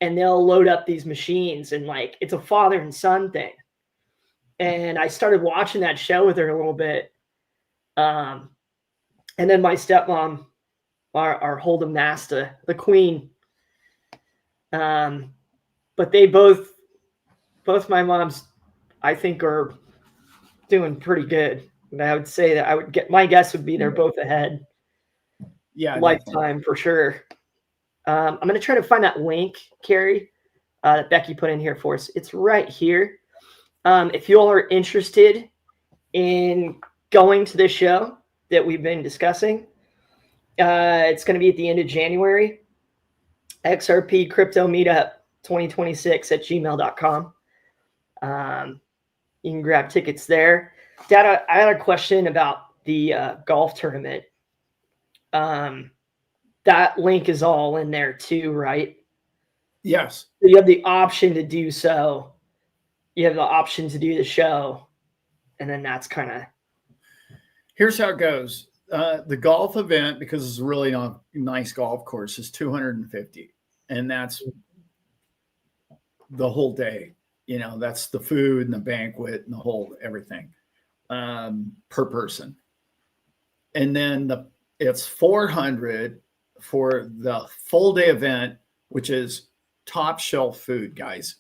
and they'll load up these machines, and like it's a father and son thing. And I started watching that show with her a little bit. And then my stepmom, our Hold'em Nasta, the queen. But they both my moms, I think, are doing pretty good. And I would say that my guess would be they're both ahead. Yeah, Lifetime definitely. for sure. I'm going to try to find that link, Carrie, that Becky put in here for us. It's right here. If you all are interested in going to this show that we've been discussing, it's going to be at the end of January. XRP Crypto Meetup 2026 at gmail.com. You can grab tickets there. Dad, I had a question about the golf tournament. That link is all in there too, right? Yes. You have the option to do so. You have the option to do the show, and then that's kind of. Here's how it goes. The golf event, because it's a really nice golf course, is $250, and that's the whole day. You know, that's the food and the banquet and the whole everything per person. And then it's 400 for the full day event, which is top shelf food, guys.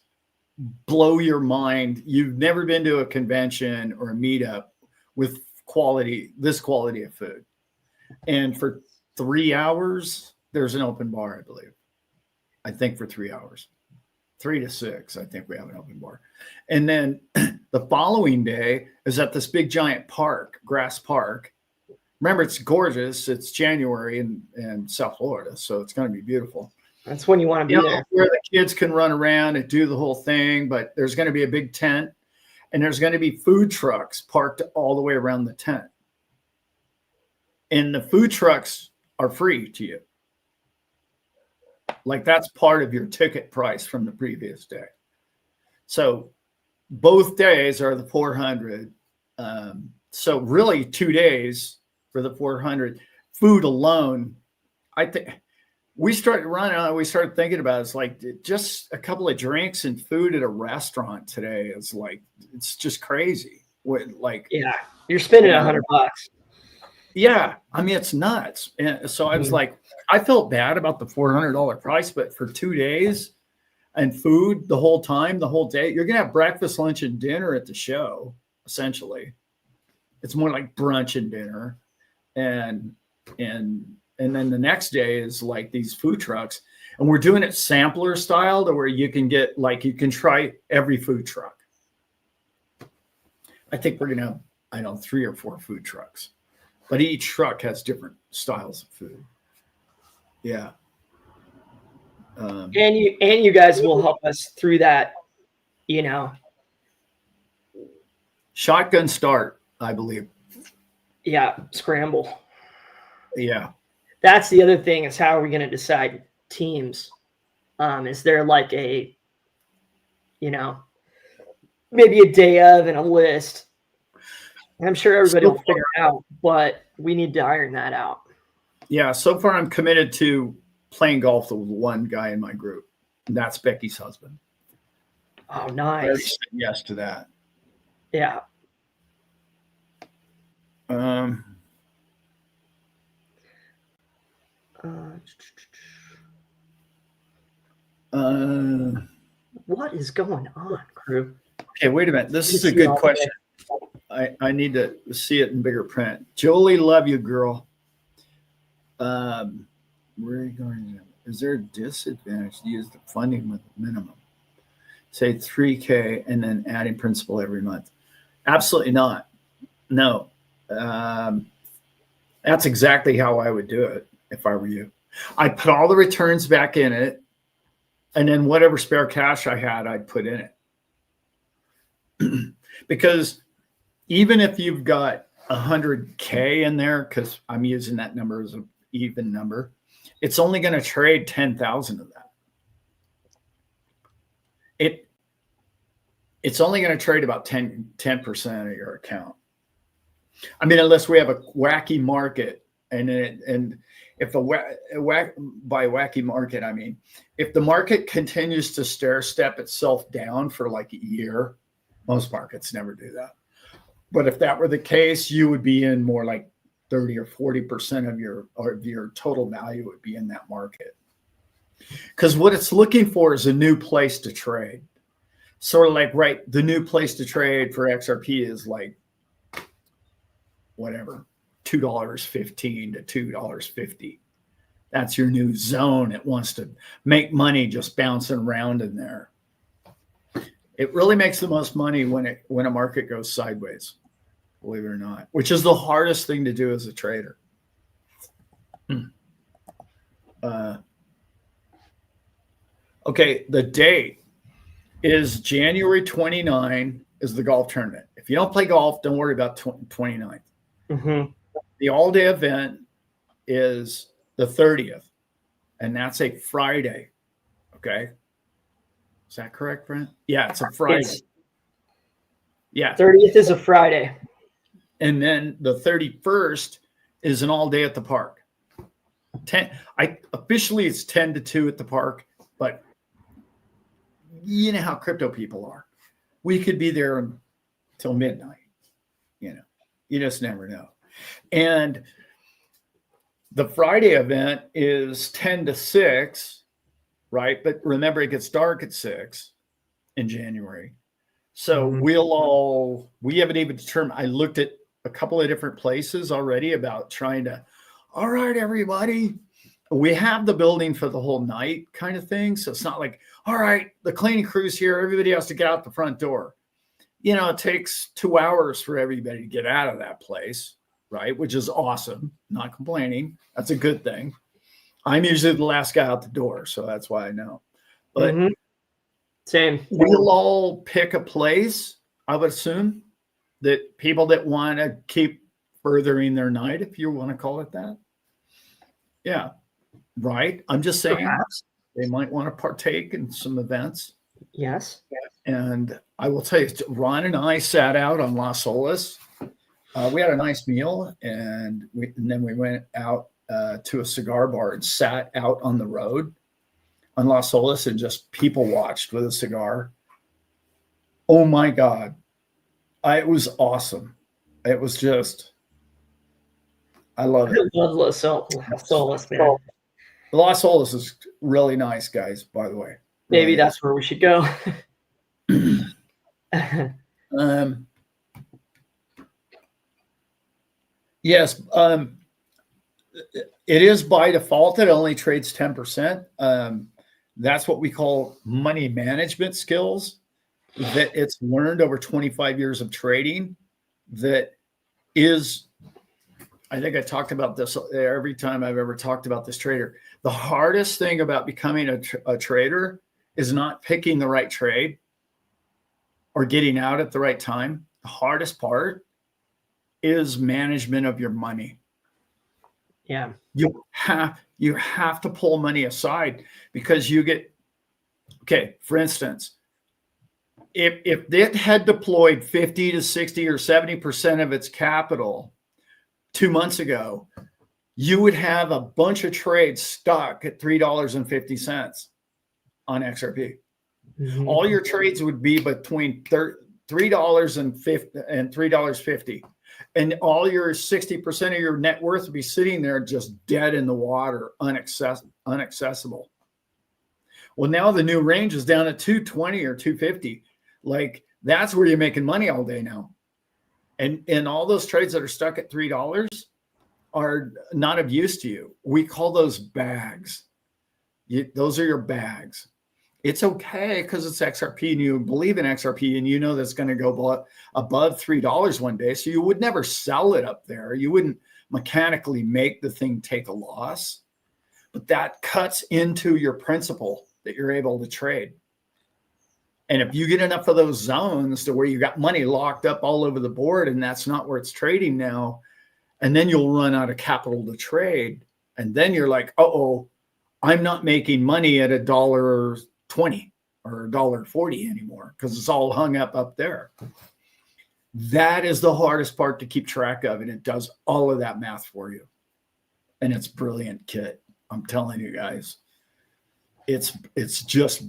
Blow your mind. You've never been to a convention or a meetup with this quality of food. And for 3 hours, there's an open bar, I believe. I think for 3 hours. 3 to 6, I think we have an open bar. And then the following day is at this big giant park, grass park. Remember, it's gorgeous. It's January in South Florida, so it's going to be beautiful. That's when you want to be there. Where the kids can run around and do the whole thing, but there's going to be a big tent, and there's going to be food trucks parked all the way around the tent. And the food trucks are free to you. Like that's part of your ticket price from the previous day. So both days are the 400. So really 2 days for the 400. Food alone, I think we started running. We started thinking about it. It's like just a couple of drinks and food at a restaurant today is like it's just crazy. Yeah, you're spending $100. Yeah, I mean it's nuts. And so I was like, I felt bad about the $400 price, but for 2 days and food the whole time, the whole day, you're gonna have breakfast, lunch, and dinner at the show. Essentially, it's more like brunch and dinner, and then the next day is like these food trucks, and we're doing it sampler style to where you can get you can try every food truck. I think we're gonna have 3 or 4 food trucks. But each truck has different styles of food. Yeah. And you guys will help us through that, Shotgun start, I believe. Yeah, scramble. Yeah. That's the other thing is how are we going to decide teams? Is there like a, maybe a day of and a list? I'm sure everybody will figure it out, but we need to iron that out. Yeah, so far I'm committed to playing golf with one guy in my group. And that's Becky's husband. Oh, nice. I already said yes to that. Yeah. what is going on, crew? Okay, wait a minute. This is a good question. I need to see it in bigger print. Jolie, love you, girl. Where are you going? Is there a disadvantage to use the funding with minimum? Say 3K and then adding principal every month. Absolutely not. No. That's exactly how I would do it if I were you. I'd put all the returns back in it, and then whatever spare cash I had, I'd put in it. Because even if you've got 100K in there, because I'm using that number as an even number, it's only going to trade 10,000 of that. It's only going to trade about 10% of your account. I mean, unless we have a wacky market, and if by wacky market, I mean, if the market continues to stair step itself down for like a year, most markets never do that. But if that were the case, you would be in more like 30 or 40% of your total value would be in that market. Because what it's looking for is a new place to trade. Sort of like, right, the new place to trade for XRP is like, whatever, $2.15 to $2.50. That's your new zone. It wants to make money just bouncing around in there. It really makes the most money when a market goes sideways, believe it or not, which is the hardest thing to do as a trader. Okay, the date is January 29 is the golf tournament. If you don't play golf, don't worry about 29th. Mm-hmm. The all-day event is the 30th, and that's a Friday. Okay. Is that correct, Brent? Yeah, it's a Friday. Yeah. 30th is a Friday. And then the 31st is an all day at the park. Officially it's 10 to 2 at the park, but you know how crypto people are. We could be there until midnight. You just never know. And the Friday event is 10 to 6, right? But remember, it gets dark at 6 in January. So we haven't even determined. I looked at a couple of different places already about trying to, all right, everybody, we have the building for the whole night kind of thing. So it's not like, all right, the cleaning crew's here. Everybody has to get out the front door. It takes 2 hours for everybody to get out of that place, right? Which is awesome. Not complaining. That's a good thing. I'm usually the last guy out the door, so that's why I know. But same. We'll all pick a place, I would assume, that people that want to keep furthering their night, if you want to call it that. Yeah, right. I'm just saying perhaps they might want to partake in some events. Yes. And I will tell you, Ron and I sat out on Las Olas. We had a nice meal, and then we went out to a cigar bar and sat out on the road on Las Olas and just people watched with a cigar. Oh my God. It was awesome. It was just, I love it. I love Las Olas, man. Las Olas is really nice, guys, by the way. Maybe that's where we should go. Yes. It is by default. It only trades 10%. That's what we call money management skills that it's learned over 25 years of trading. That is, I think I talked about this every time I've ever talked about this trader. The hardest thing about becoming a trader is not picking the right trade or getting out at the right time. The hardest part is management of your money. Yeah. You have to pull money aside because you get, okay, for instance, if it had deployed 50 to 60 or 70% of its capital 2 months ago, you would have a bunch of trades stuck at $3.50 on XRP. All your trades would be between $3.50 and $3.50. And all your 60% of your net worth would be sitting there just dead in the water, inaccessible. Well, now the new range is down at 220 or 250. Like that's where you're making money all day now. And all those trades that are stuck at $3 are not of use to you. We call those bags. Those are your bags. It's okay because it's XRP and you believe in XRP and you know that's going to go above $3 one day. So you would never sell it up there. You wouldn't mechanically make the thing take a loss, but that cuts into your principal that you're able to trade. And if you get enough of those zones to where you got money locked up all over the board and that's not where it's trading now, and then you'll run out of capital to trade. And then you're like, uh-oh, I'm not making money at $1.20 or $1.40 anymore because it's all hung up there. That is the hardest part to keep track of. And it does all of that math for you. And it's brilliant, kit. I'm telling you guys, it's just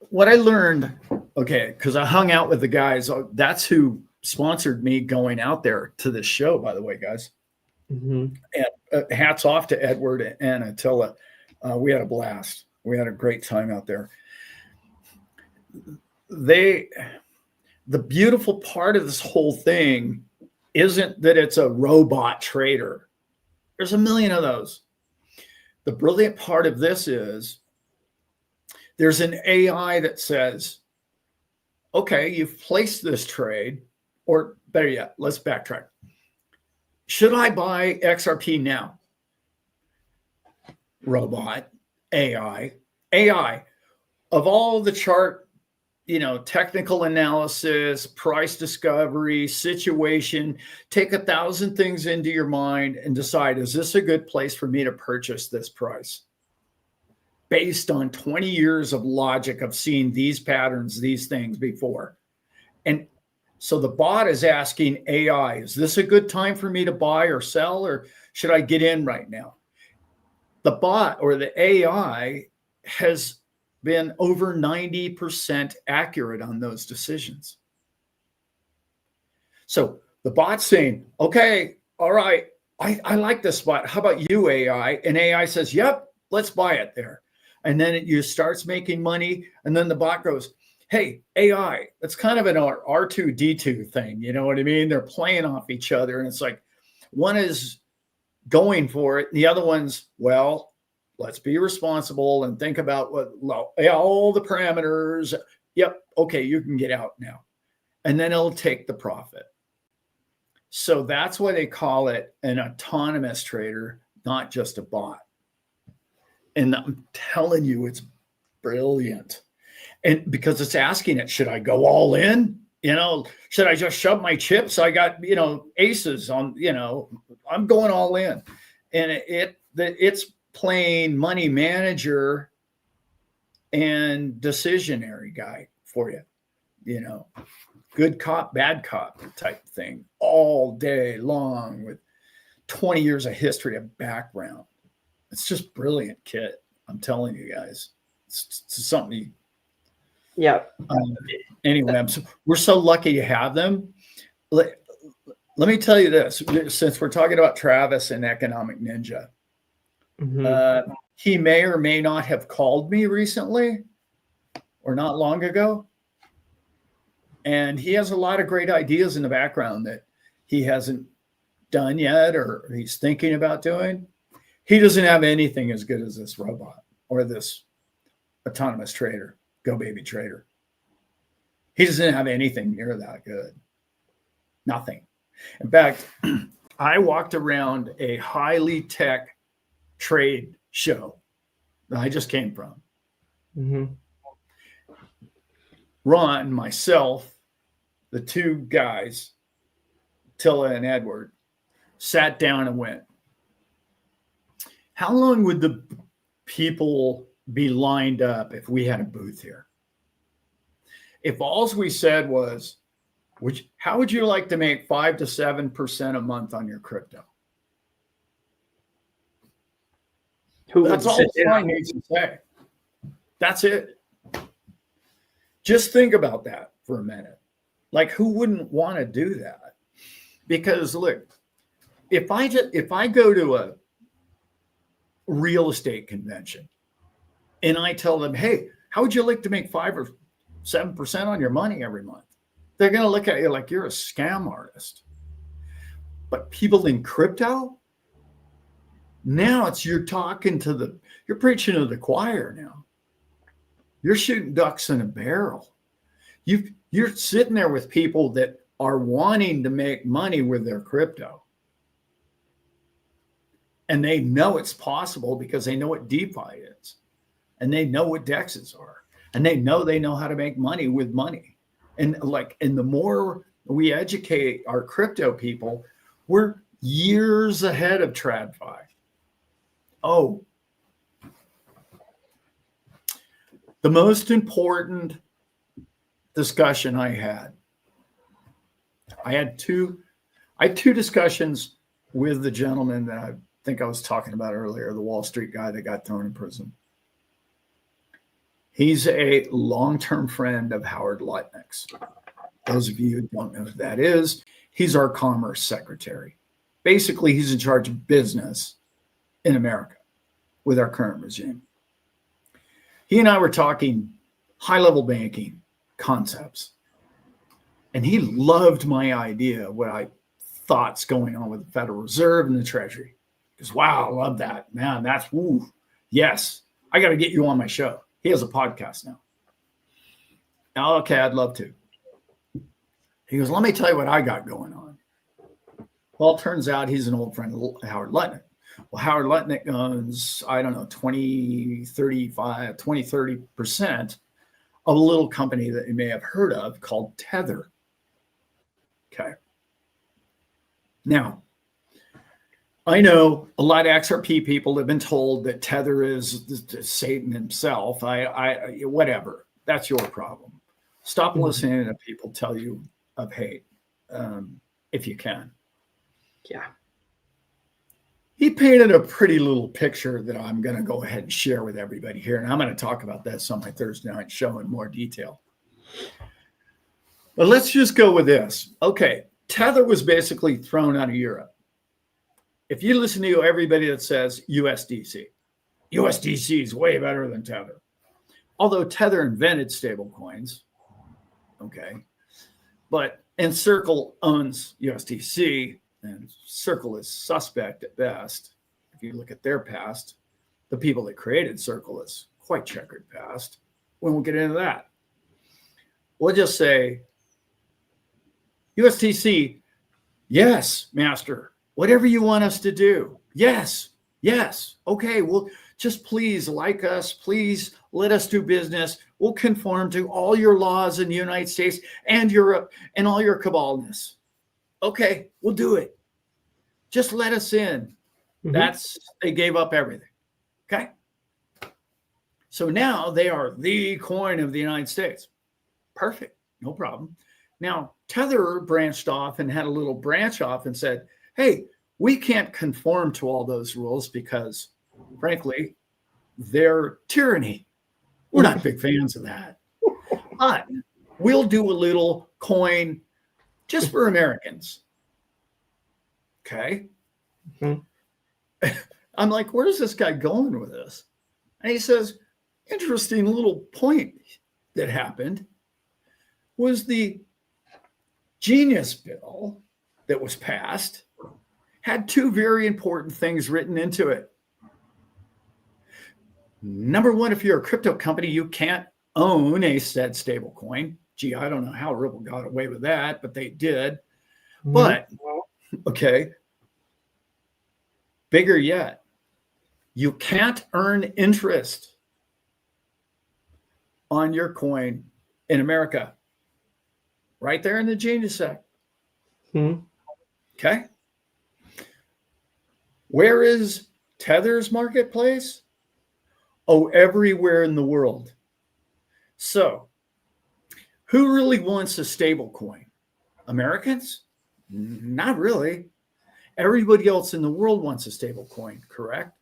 what I learned. Okay. Because I hung out with the guys. That's who sponsored me going out there to this show, by the way, guys. Mm-hmm. And hats off to Edward and Attila. We had a blast. We had a great time out there. The beautiful part of this whole thing isn't that it's a robot trader. There's a million of those. The brilliant part of this is there's an AI that says, okay, you've placed this trade, or better yet, let's backtrack. Should I buy XRP now? Robot, AI, of all the chart, technical analysis, price discovery, situation, take 1,000 things into your mind and decide, is this a good place for me to purchase this price? Based on 20 years of logic of seeing these patterns, these things before. And so the bot is asking AI, is this a good time for me to buy or sell, or should I get in right now? The bot or the AI has been over 90% accurate on those decisions. So the bot's saying, okay, all right, I like this spot. How about you, AI? And AI says, yep, let's buy it there. And then it starts making money. And then the bot goes, hey, AI, it's kind of an R2D2 thing. You know what I mean? They're playing off each other. And it's like, one is going for it. And the other one's, well, let's be responsible and think about all the parameters. Yep. Okay. You can get out now. And then it'll take the profit. So that's why they call it an autonomous trader, not just a bot. And I'm telling you, it's brilliant. And because it's asking it, should I go all in? Should I just shove my chips? I got, aces on, I'm going all in. And it's playing money manager and decisionary guy for you, good cop, bad cop type thing all day long with 20 years of history of background. It's just brilliant, kit. I'm telling you guys, it's something. Yeah. Anyway, we're so lucky to have them. Let me tell you this, since we're talking about Travis and Economic Ninja, mm-hmm. He may or may not have called me recently or not long ago. And he has a lot of great ideas in the background that he hasn't done yet or he's thinking about doing. He doesn't have anything as good as this robot or this autonomous trader, Go Baby Trader. He doesn't have anything near that good. Nothing. In fact, I walked around a highly tech trade show that I just came from. Mm-hmm. Ron, myself, the two guys, Tilla and Edward, sat down and went, how long would the people be lined up if we had a booth here? If all we said was, how would you like to make 5 to 7% a month on your crypto? That's all I need to say. That's it. Just think about that for a minute. Like, who wouldn't want to do that? Because look, if I go to a real estate convention and I tell them, hey, how would you like to make 5 or 7% on your money every month? They're going to look at you like you're a scam artist. But people in crypto, now you're preaching to the choir now. You're shooting ducks in a barrel. You're sitting there with people that are wanting to make money with their crypto. And they know it's possible because they know what DeFi is. And they know what DEXs are. And they know how to make money with money. And the more we educate our crypto people, we're years ahead of TradFi. Oh, the most important discussion I had two discussions with the gentleman that I think I was talking about earlier, the Wall Street guy that got thrown in prison. He's a long-term friend of Howard Lutnick's. Those of you who don't know who that is, he's our commerce secretary. Basically, he's in charge of business in America with our current regime. He and I were talking high-level banking concepts. And he loved my idea, what I thought's going on with the Federal Reserve and the Treasury. Because, wow, I love that. Man, that's, woo, yes, I got to get you on my show. He has a podcast now. Okay, I'd love to. He goes, let me tell you what I got going on. Well, it turns out he's an old friend of Howard Lutnick. Well, Howard Lutnick owns, 30% of a little company that you may have heard of called Tether. Okay. Now, I know a lot of XRP people have been told that Tether is Satan himself. Whatever. That's your problem. Stop listening to people tell you of hate, if you can. Yeah. He painted a pretty little picture that I'm going to go ahead and share with everybody here. And I'm going to talk about this on my Thursday night show in more detail. But let's just go with this. Okay. Tether was basically thrown out of Europe. If you listen to everybody that says USDC is way better than Tether. Although Tether invented stable coins. Okay. And Circle owns USDC, and Circle is suspect at best. If you look at their past, the people that created Circle is quite checkered past. We won't get into that. We'll just say USDC, yes, master, whatever you want us to do. Yes. Okay, well, just please like us. Please let us do business. We'll conform to all your laws in the United States and Europe and all your cabalness. Okay, we'll do it. Just let us in. They gave up everything. Okay. So now they are the coin of the United States. Perfect. No problem. Now, Tether branched off and had a little branch off and said, hey, we can't conform to all those rules because, frankly, they're tyranny. We're not big fans of that. But we'll do a little coin just for Americans. Okay. I'm like, where's this guy going with this? And he says, interesting little point that happened was the Genius Bill that was passed had two very important things written into it. Number one, if you're a crypto company, you can't own a said stable coin. Gee, I don't know how Ripple got away with that, but they did. But, okay, bigger yet, you can't earn interest on your coin in America. Right there in the Genius Act. Okay. Where is Tether's marketplace? Oh, everywhere in the world. So, who really wants a stable coin? Americans? Not really. Everybody else in the world wants a stable coin, correct?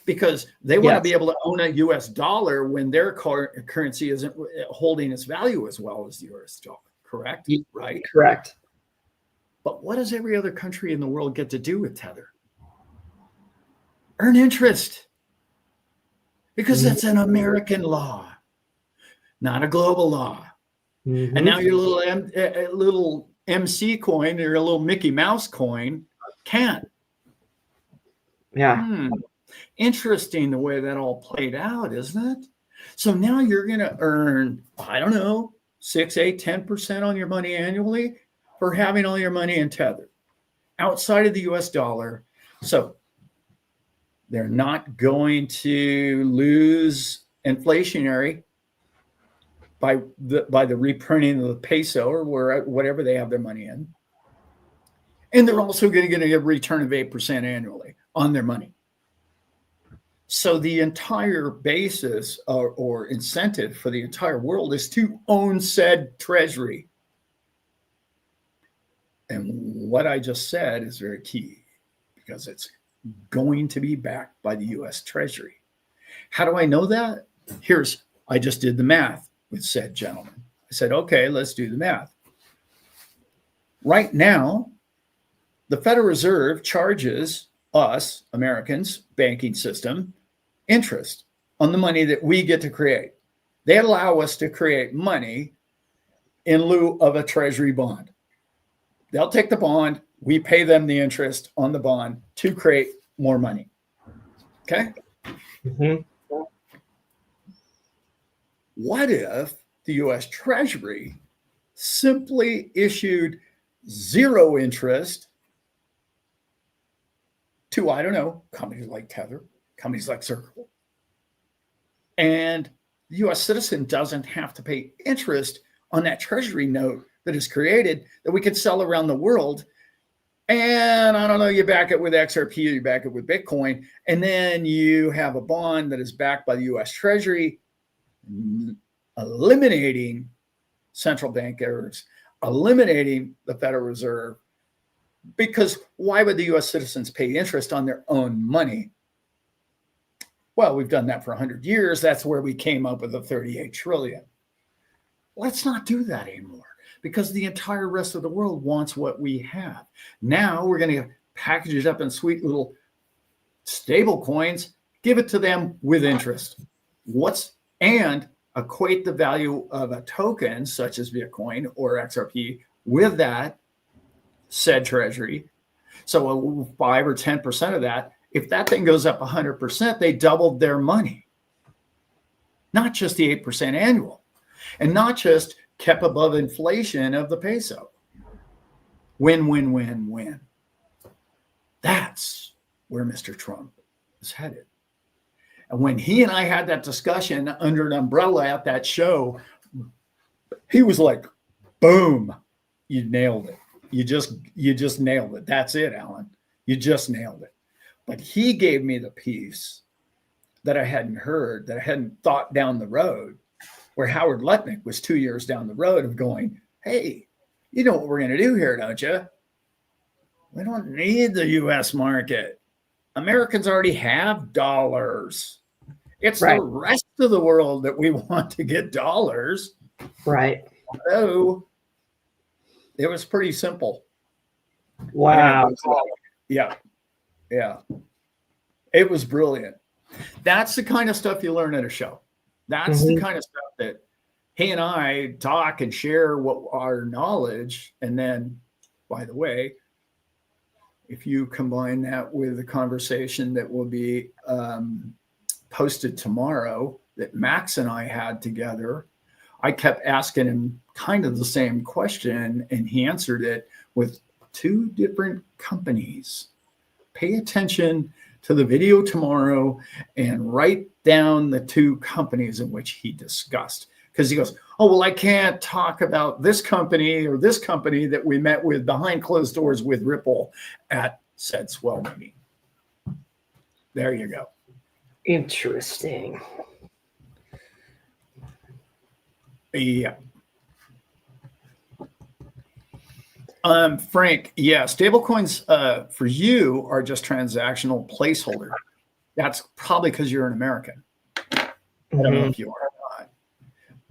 Because they want to be able to own a US dollar when their currency isn't holding its value as well as the US dollar, correct? Right? Correct. But what does every other country in the world get to do with Tether? Earn interest. because that's an American law, not a global law. Mm-hmm. And now your little MC coin or a little Mickey Mouse coin can't. Yeah. Interesting the way that all played out, isn't it? So now you're going to earn, I don't know, 6, 8, 10% on your money annually for having all your money in Tether outside of the US dollar. So they're not going to lose inflationary by the reprinting of the peso or whatever they have their money in. And they're also going to get a return of 8% annually on their money. So the entire basis or incentive for the entire world is to own said treasury. And what I just said is very key because it's going to be backed by the US Treasury. How do I know that? I just did the math with said gentleman. I said, okay, let's do the math. Right now, the Federal Reserve charges us, Americans, banking system, interest on the money that we get to create. They allow us to create money in lieu of a treasury bond. They'll take the bond, we pay them the interest on the bond to create more money. Okay? Mm-hmm. What if the US Treasury simply issued zero interest to, I don't know, companies like Tether, companies like Circle, and the US citizen doesn't have to pay interest on that treasury note that is created that we could sell around the world? And I don't know, you back it with XRP, you back it with Bitcoin, and then you have a bond that is backed by the US Treasury, eliminating central bank errors, eliminating the Federal Reserve. Because why would the US citizens pay interest on their own money? Well, we've done that for 100 years. That's where we came up with the 38 trillion. Let's not do that anymore because the entire rest of the world wants what we have. Now we're going to package it up in sweet little stable coins, give it to them with interest. And equate the value of a token such as Bitcoin or XRP with that said treasury. So 5 or 10% of that, if that thing goes up 100%, they doubled their money. Not just the 8% annual, and not just kept above inflation of the peso. Win, win, win, win. That's where Mr. Trump is headed. And when he and I had that discussion under an umbrella at that show, he was like, boom, you nailed it. You just nailed it. That's it, Alan. You just nailed it. But he gave me the piece that I hadn't heard, that I hadn't thought down the road, where Howard Lutnick was 2 years down the road of going, hey, you know what we're going to do here, don't you? We don't need the U.S. market. Americans already have dollars. It's right. The rest of the world that we want to get dollars. Right. So it was pretty simple. Wow. Yeah. It was brilliant. That's the kind of stuff you learn at a show. That's the kind of stuff that he and I talk and share what our knowledge. And then, by the way, if you combine that with the conversation that will be posted tomorrow that Max and I had together, I kept asking him kind of the same question, and he answered it with 2 different companies. Pay attention to the video tomorrow and write down the 2 companies in which he discussed. Because he goes, oh, well, I can't talk about this company or this company that we met with behind closed doors with Ripple at said swell meeting. There you go. Interesting. Yeah. Frank, yeah, stablecoins for you are just transactional placeholder. That's probably because you're an American. I don't know if you are or not.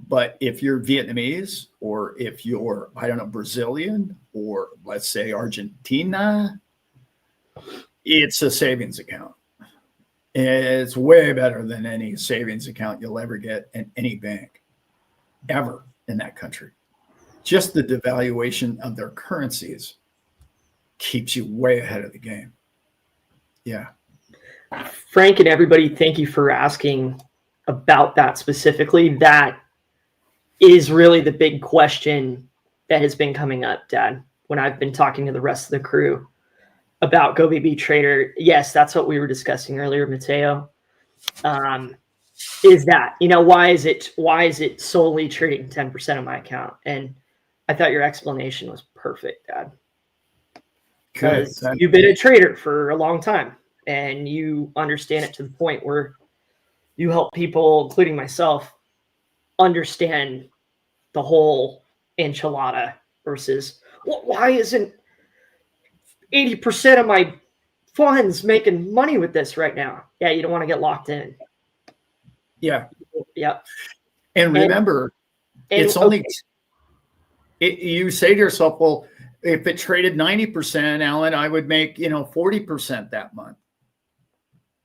But if you're Vietnamese or if you're, I don't know, Brazilian or let's say Argentina, it's a savings account. It's way better than any savings account you'll ever get in any bank ever in that country. Just the devaluation of their currencies keeps you way ahead of the game. Yeah. Frank and everybody, thank you for asking about that specifically. That is really the big question that has been coming up, Dad, when I've been talking to the rest of the crew about GoBaby Trader. Yes, that's what we were discussing earlier, Mateo. Is that, why is it solely trading 10% of my account? And I thought your explanation was perfect, Dad. Because you've been a trader for a long time and you understand it to the point where you help people, including myself, understand the whole enchilada versus, well, why isn't 80% of my funds making money with this right now? Yeah, you don't want to get locked in. Yeah. Yep. And remember, it's only, you say to yourself, well, if it traded 90%, Alan, I would make, 40% that month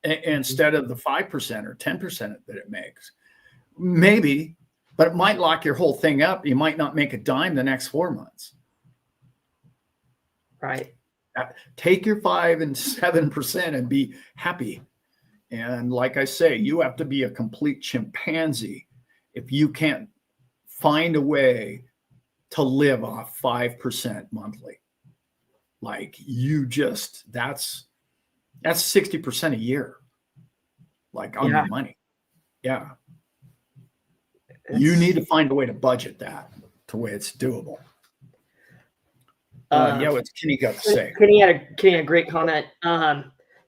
instead of the 5% or 10% that it makes. Maybe, but it might lock your whole thing up. You might not make a dime the next 4 months. Right. Take your 5 and 7% and be happy. And like I say, you have to be a complete chimpanzee if you can't find a way to live off 5% monthly. Like that's 60% a year, like on your money. Yeah. You need to find a way to budget that to where it's doable. What's Kenny got to say? Kenny had a great comment.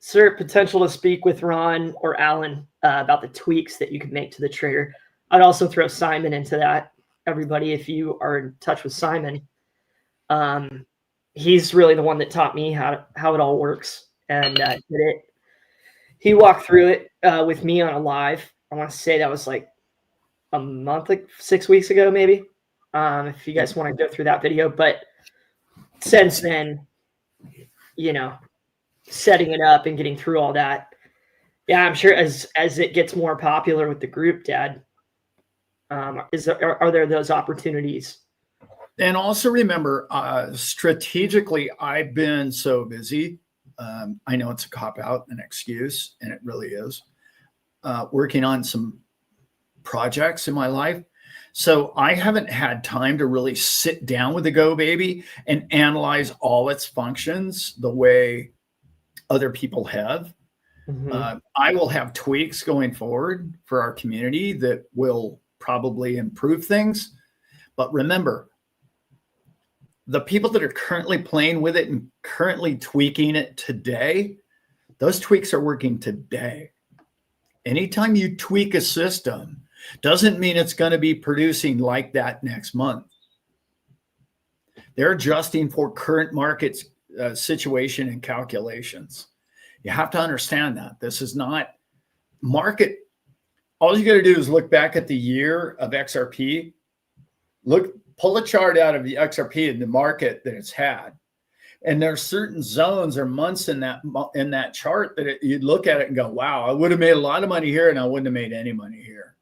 Sir, potential to speak with Ron or Alan about the tweaks that you could make to the trader. I'd also throw Simon into that. Everybody, if you are in touch with Simon, he's really the one that taught me how it all works and did it. He walked through it with me on a live. I want to say that was like a month, like 6 weeks ago, maybe. If you guys want to go through that video, but since then, setting it up and getting through all that. Yeah, I'm sure as it gets more popular with the group, Dad, are there those opportunities? And also remember, strategically, I've been so busy. I know it's a cop-out, an excuse, and it really is, working on some projects in my life. So I haven't had time to really sit down with the GoBaby and analyze all its functions the way other people have. Mm-hmm. I will have tweaks going forward for our community that will probably improve things. But remember, the people that are currently playing with it and currently tweaking it today, those tweaks are working today. Anytime you tweak a system, doesn't mean it's going to be producing like that next month. They're adjusting for current market situation and calculations. You have to understand that. This is not market. All you got to do is look back at the year of XRP. Pull a chart out of the XRP in the market that it's had. And there are certain zones or months in that chart that you'd look at it and go, wow, I would have made a lot of money here and I wouldn't have made any money here.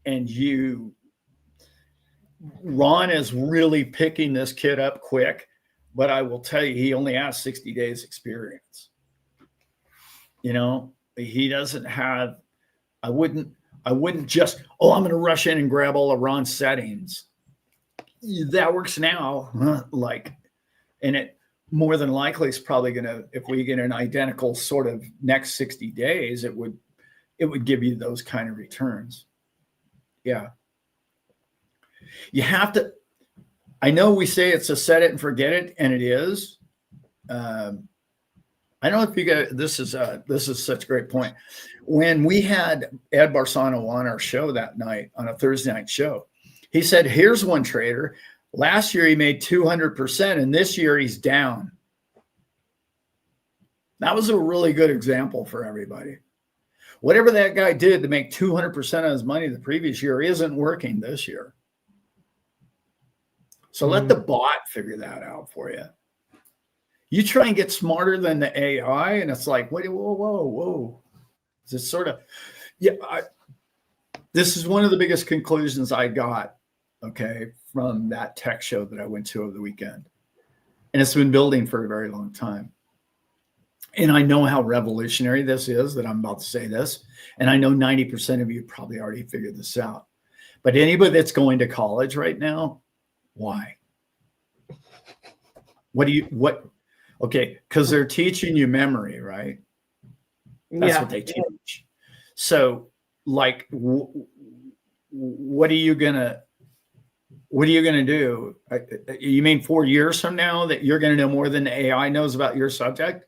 And Ron is really picking this kid up quick, but I will tell you, he only has 60 days experience. He doesn't have, I wouldn't just, I'm going to rush in and grab all of Ron's settings. That works now. And it more than likely is probably going to, if we get an identical sort of next 60 days, it would give you those kind of returns. Yeah. You have to, I know we say it's a set it and forget it, and it is. I don't know if you guys, this is such a great point. When we had Ed Barsano on our show that night, on a Thursday night show, he said, here's one trader. Last year he made 200%, and this year he's down. That was a really good example for everybody. Whatever that guy did to make 200% of his money the previous year isn't working this year. So let the bot figure that out for you. You try and get smarter than the AI, and it's like, wait, whoa. It's sort of, yeah. This is one of the biggest conclusions I got, okay, from that tech show that I went to over the weekend. And it's been building for a very long time. And I know how revolutionary this is that I'm about to say this. And I know 90% of you probably already figured this out. But anybody that's going to college right now, why? Okay, because they're teaching you memory, right? That's what they teach. So, like, what are you gonna do? You mean 4 years from now that you're gonna know more than the AI knows about your subject?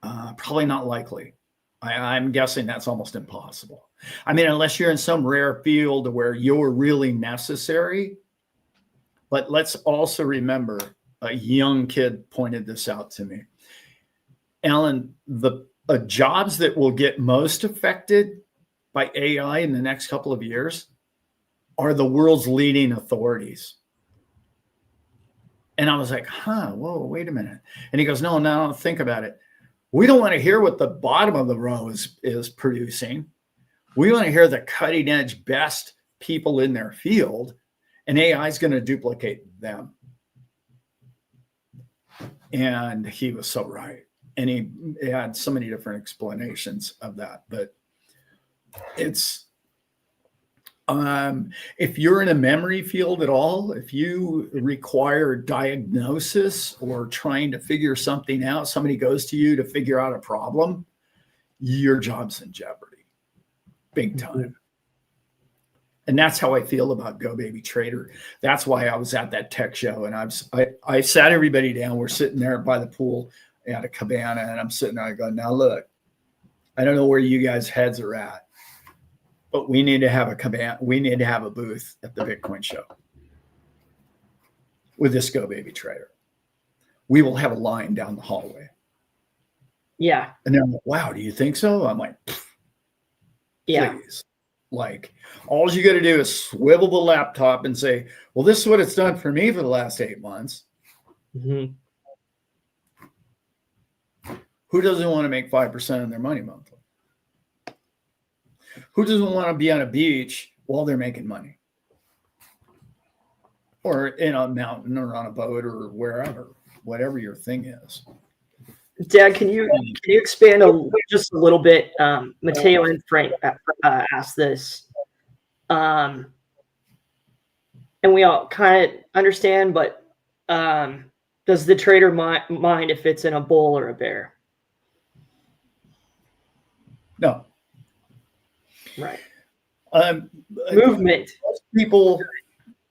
Probably not likely. I'm guessing that's almost impossible. I mean, unless you're in some rare field where you're really necessary. But let's also remember, a young kid pointed this out to me. Alan, the jobs that will get most affected by AI in the next couple of years are the world's leading authorities. And I was like, whoa, wait a minute. And he goes, no, think about it. We don't want to hear what the bottom of the row is producing. We want to hear the cutting edge best people in their field, and AI is going to duplicate them. And he was so right. And he had so many different explanations of that. But it's, if you're in a memory field at all, if you require diagnosis or trying to figure something out, somebody goes to you to figure out a problem, your job's in jeopardy, big time. And that's how I feel about Go Baby Trader. That's why I was at that tech show, and I sat everybody down. We're sitting there by the pool at a cabana, and I'm sitting there. I go, now look, I don't know where you guys' heads are at, but we need to have a cabana. We need to have a booth at the Bitcoin show with this Go Baby Trader. We will have a line down the hallway. Yeah. And they're like, wow, do you think so? I'm like, yeah. Please. Like, all you got to do is swivel the laptop and say, well, this is what it's done for me for the last 8 months. Mm-hmm. Who doesn't want to make 5% of their money monthly? Who doesn't want to be on a beach while they're making money? Or in a mountain or on a boat or wherever, whatever your thing is. Dad, can you expand just a little bit? Mateo and Frank asked this, and we all kind of understand. But does the trader mind if it's in a bull or a bear? No. Right. Movement. People.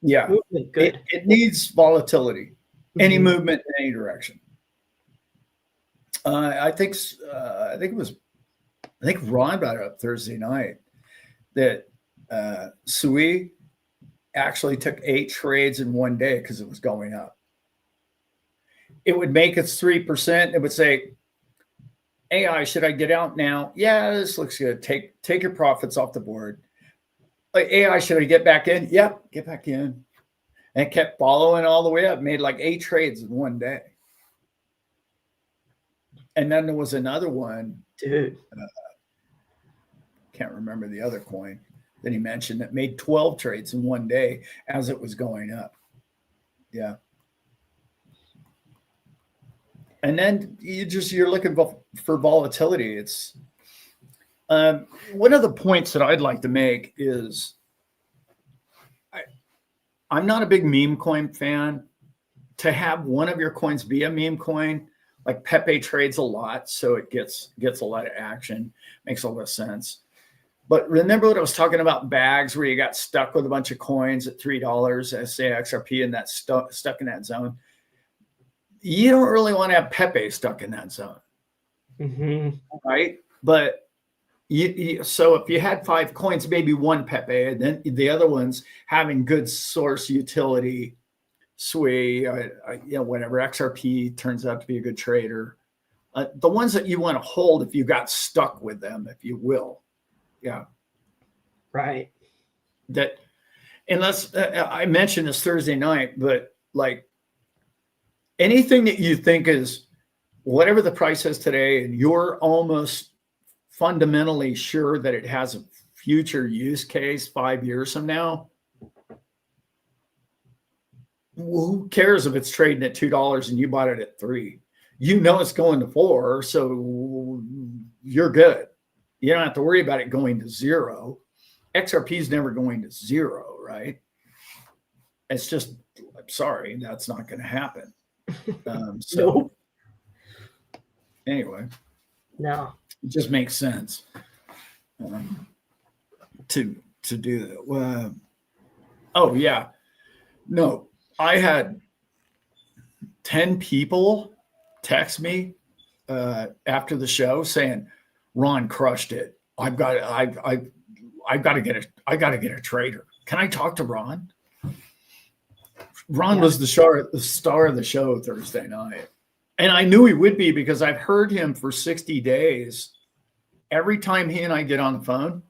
Yeah. Movement, good. It needs volatility. Any movement in any direction. I think Ron brought it up Thursday night that Sui actually took 8 trades in one day because it was going up. It would make its 3%. It would say, AI, should I get out now? Yeah, this looks good. Take your profits off the board. Like, AI, should I get back in? Yep, get back in. And it kept following all the way up. Made like 8 trades in one day. And then there was another one, dude. Can't remember the other coin that he mentioned that made 12 trades in one day as it was going up. Yeah. And then you're looking for volatility. It's one of the points that I'd like to make is I'm not a big meme coin fan. To have one of your coins be a meme coin, like Pepe trades a lot, so it gets a lot of action. Makes a lot of sense. But remember what I was talking about, bags where you got stuck with a bunch of coins at $3, as say XRP, and that's stuck in that zone. You don't really want to have Pepe stuck in that zone, right? But so if you had 5 coins, maybe 1 Pepe, and then the other ones having good source utility. Sui, whatever, XRP turns out to be a good trader. The ones that you want to hold if you got stuck with them, if you will. Yeah. Right. That, unless I mentioned this Thursday night, but like anything that you think is whatever the price is today, and you're almost fundamentally sure that it has a future use case 5 years from now, who cares if it's trading at $2 and you bought it at $3? You know it's going to 4, so you're good. You don't have to worry about it going to 0. XRP is never going to 0, right? It's just, I'm sorry, that's not going to happen. So Nope. anyway, No. it just makes sense to do that. Oh yeah, no, I had 10 people text me after the show saying, "Ron crushed it. I've got to get a trader. Can I talk to Ron?" Ron was the star of the show Thursday night. And I knew he would be because I've heard him for 60 days. Every time he and I get on the phone,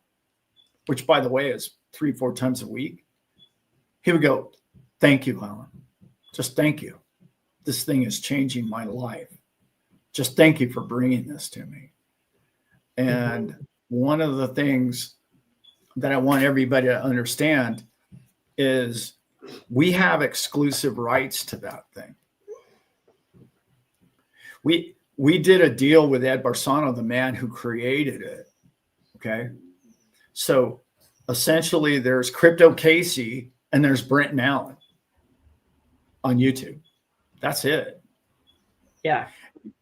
which by the way is 3-4 times a week, he would go, "Thank you, Alan. Just thank you. This thing is changing my life. Just thank you for bringing this to me." And one of the things that I want everybody to understand is we have exclusive rights to that thing. We did a deal with Ed Barsano, the man who created it. Okay. So essentially there's Crypto Casey and there's Brent Allen on YouTube. That's it. Yeah.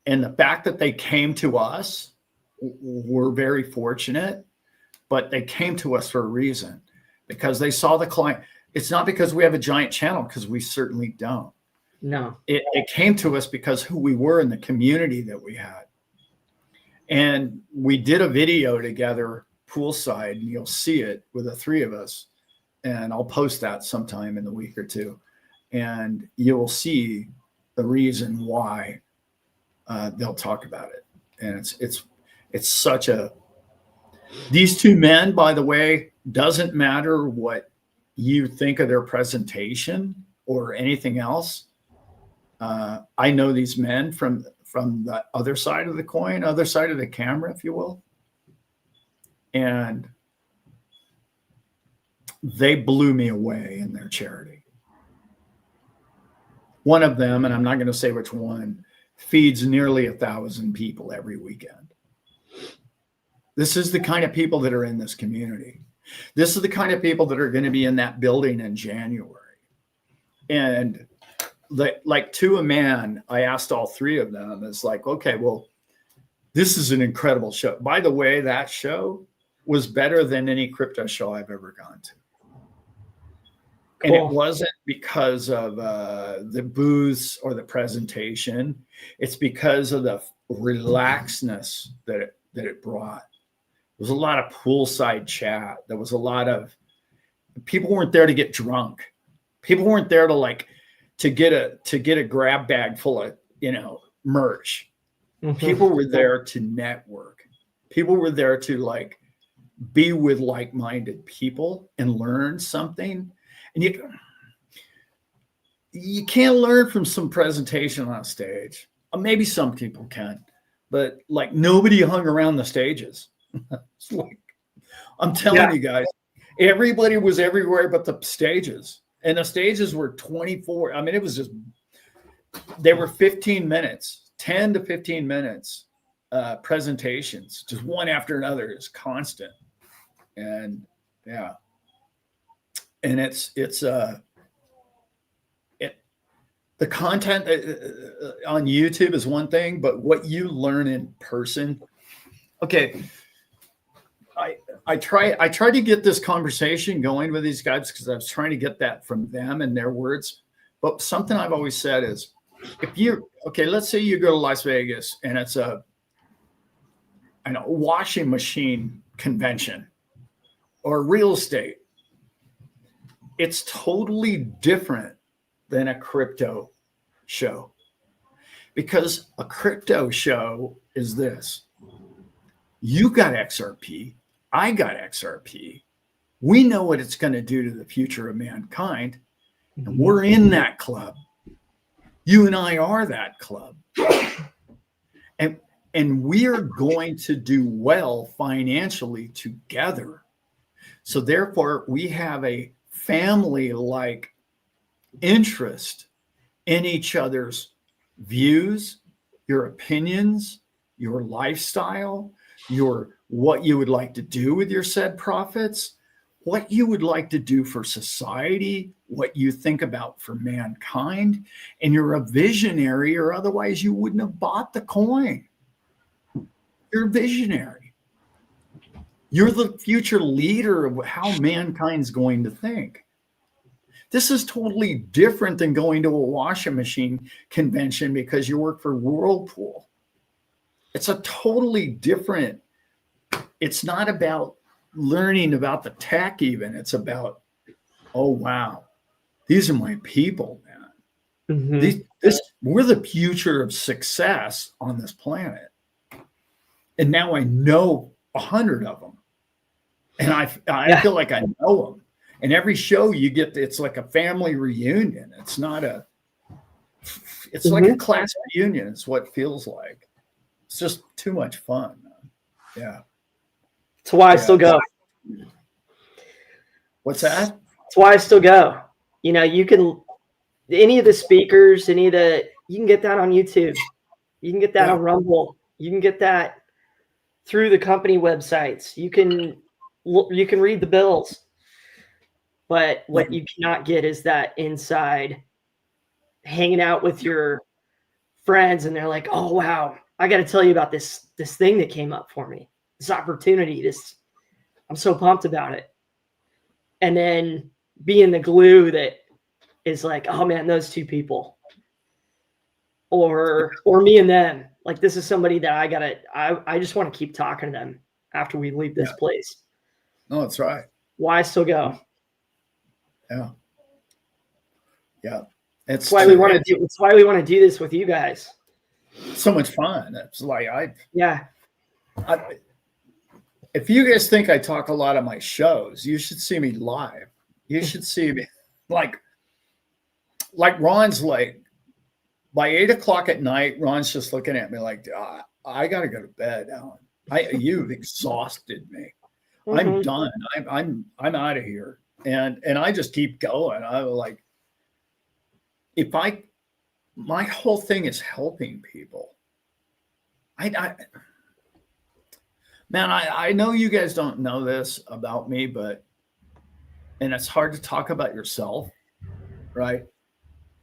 And the fact that they came to us, we're very fortunate, but they came to us for a reason because they saw the client. It's not because we have a giant channel, because we certainly don't. No. It came to us because who we were in the community that we had. And we did a video together poolside, and you'll see it with the 3 of us. And I'll post that sometime in the week or two. And you'll see the reason why they'll talk about it. And it's such a, these 2 men, by the way, doesn't matter what you think of their presentation or anything else. I know these men from the other side of the coin, other side of the camera, if you will. And they blew me away in their charity. One of them, and I'm not going to say which one, feeds nearly 1,000 people every weekend. This is the kind of people that are in this community. This is the kind of people that are going to be in that building in January. And like to a man, I asked all 3 of them, it's like, okay, well, this is an incredible show. By the way, that show was better than any crypto show I've ever gone to. Cool. And it wasn't because of the booths or the presentation. It's because of the relaxedness that it brought. There was a lot of poolside chat. There was a lot of, people weren't there to get drunk. People weren't there to get a grab bag full of, merch. Mm-hmm. People were there to network. People were there to be with like-minded people and learn something. And you can't learn from some presentation on stage. Maybe some people can, but nobody hung around the stages. It's I'm telling you guys, everybody was everywhere but the stages. And the stages were 24. I mean, it was just, they were 15 minutes, 10 to 15 minutes presentations, just one after another. Is constant. And yeah. And the content on YouTube is one thing, but what you learn in person. Okay. I try to get this conversation going with these guys because I was trying to get that from them and their words. But something I've always said is, let's say you go to Las Vegas and it's a washing machine convention or real estate. It's totally different than a crypto show, because a crypto show is this. You got XRP. I got XRP. We know what it's going to do to the future of mankind. And we're in that club. You and I are that club. And we are going to do well financially together. So therefore, we have a family-like interest in each other's views, your opinions, your lifestyle, your what you would like to do with your said profits, what you would like to do for society, what you think about for mankind, and you're a visionary, or otherwise you wouldn't have bought the coin. You're a visionary. You're the future leader of how mankind's going to think. This is totally different than going to a washing machine convention because you work for Whirlpool. It's a totally different, it's not about learning about the tech even. It's about, oh, wow, these are my people, man. We're the future of success on this planet. And now I know 100 of them. And I feel like I know them. And every show you get, it's like a family reunion. It's not it's like a class reunion. It's what it feels like. It's just too much fun. Yeah. That's why I still go. What's that? That's why I still go. You know, you can, any of the speakers, you can get that on YouTube. You can get that on Rumble. You can get that through the company websites. You can read the bills. But what you cannot get is that inside hanging out with your friends and they're like, oh, wow, I got to tell you about this thing that came up for me, this opportunity, I'm so pumped about it. And then being the glue that is like, oh man, those two people, or me and them, like this is somebody that I just want to keep talking to them after we leave this place. No, that's right. Why still go? Yeah. Yeah. That's why we want to do. It's why we want to do this with you guys. So much fun. It's like if you guys think I talk a lot on my shows, you should see me live. You should see me like Ron's like by 8 o'clock at night. Ron's just looking at me like, I got to go to bed, Alan. You've exhausted me. I'm done. I'm out of here. And I just keep going. I like, my whole thing is helping people. I know you guys don't know this about me, and it's hard to talk about yourself, right?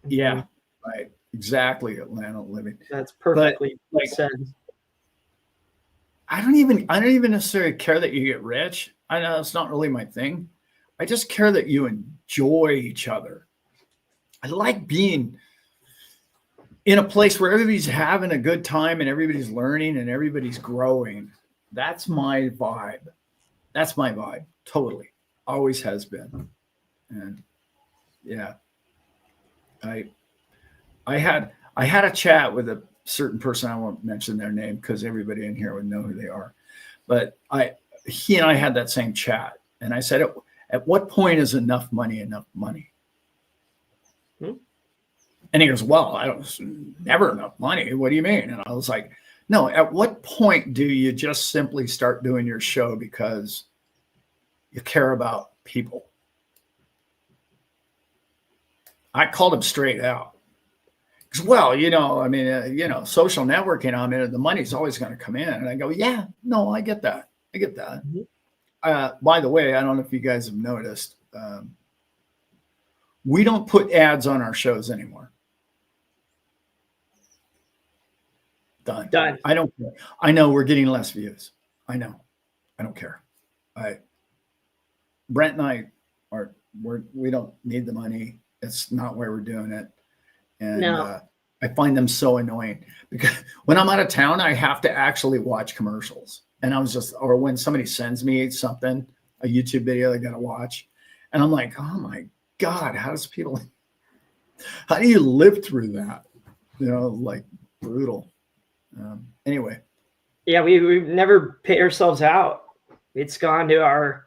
Yeah, right. Exactly, Atlanta living. That's perfectly said. I don't even necessarily care that you get rich. I know it's not really my thing. I just care that you enjoy each other. I like being in a place where everybody's having a good time and everybody's learning and everybody's growing. That's my vibe. That's my vibe. Totally. Always has been. And yeah, I had a chat with a certain person. I won't mention their name because everybody in here would know who they are. But he and I had that same chat. And I said, at what point is enough money enough money? And he goes, well, never enough money. What do you mean? And I was like, no, at what point do you just simply start doing your show because you care about people? I called him straight out. Because, well, social networking, the money's always going to come in. And I go, yeah, no, I get that. By the way, I don't know if you guys have noticed, we don't put ads on our shows anymore. Done. I don't care. I know we're getting less views. I know. I don't care. Brent and I we don't need the money. It's not where we're doing it. And I find them so annoying because when I'm out of town, I have to actually watch commercials. And or when somebody sends me something, a YouTube video I got to watch. And I'm like, oh my God, how do you live through that? Like brutal. Anyway. Yeah, we've never paid ourselves out. It's gone to our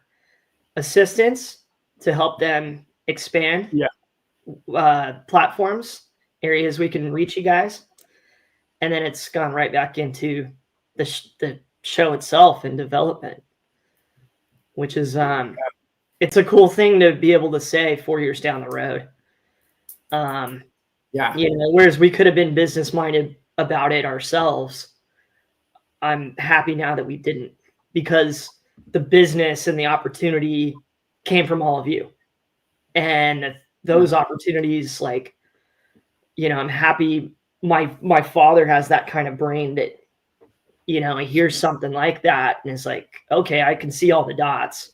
assistants to help them expand platforms areas we can reach you guys. And then it's gone right back into the show itself and development, which is it's a cool thing to be able to say 4 years down the road. Yeah. You know, whereas we could have been business minded about it ourselves. I'm happy now that we didn't, because the business and the opportunity came from all of you. And those opportunities, like, you know, I'm happy my father has that kind of brain that, you know, he hears something like that and it's like, okay, I can see all the dots.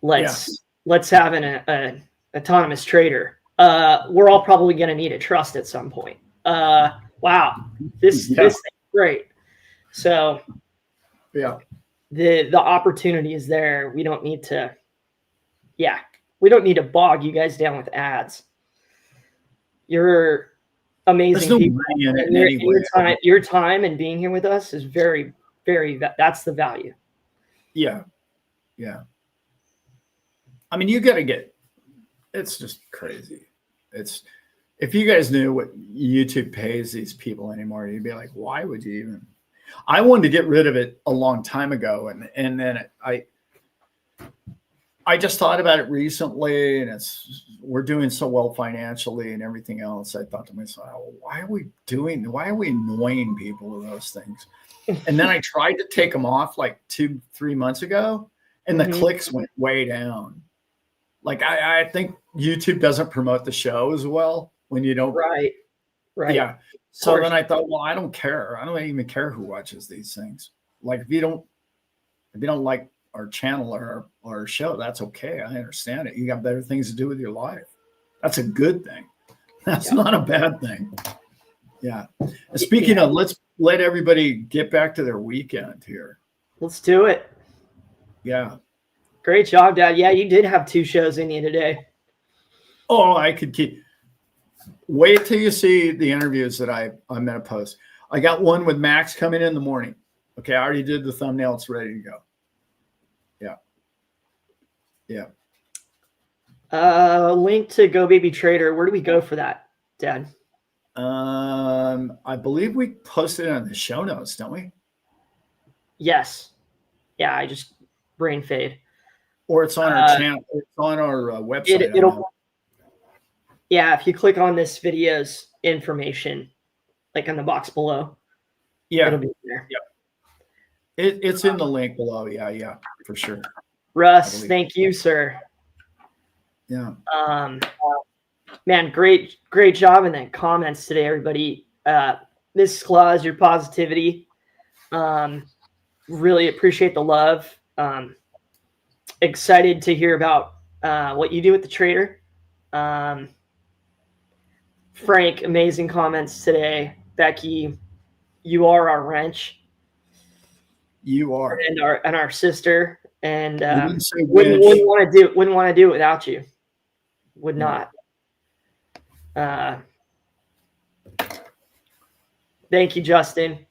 Let's have an autonomous trader. We're all probably going to need a trust at some point. Wow, this thing's great. So yeah, the opportunity is there. We don't need to bog you guys down with ads. You're amazing no people. And your time and being here with us is very, very, that's the value. Yeah. I mean, you got to get, it's just crazy. It's, if you guys knew what YouTube pays these people anymore, you'd be like, why would you even? I wanted to get rid of it a long time ago. And then I just thought about it recently, and we're doing so well financially and everything else. I thought to myself, why are we annoying people with those things? And then I tried to take them off like 2-3 months ago, and the clicks went way down. Like I think YouTube doesn't promote the show as well when you don't. Right. Yeah. So then I thought, well, I don't care. I don't even care who watches these things. Like if you don't like our channel or our show, that's okay. I understand it. You got better things to do with your life. That's a good thing. That's not a bad thing. Yeah. Speaking of, let's let everybody get back to their weekend here. Let's do it. Yeah. Great job, Dad. Yeah, you did have 2 shows in you today. Oh, I could keep. Wait till you see the interviews that I'm going to post. I got one with Max coming in the morning. Okay, I already did the thumbnail. It's ready to go. Yeah. Link to Go Baby Trader. Where do we go for that, Dad? I believe we posted it on the show notes, don't we? Yes. Yeah, I just brain fade. Or it's on our channel. It's on our website. If you click on this video's information, like on the box below, it'll be there. Yeah. It's in the link below. Yeah, for sure. Russ, thank you, sir. Yeah. Man, great job in the comments today, everybody. Miss Claus, your positivity. Really appreciate the love. Excited to hear about what you do with the trader. Frank, amazing comments today. Becky, you are our wrench. You are. And our sister. And wouldn't want to do it without you. Would not. Thank you, Justin.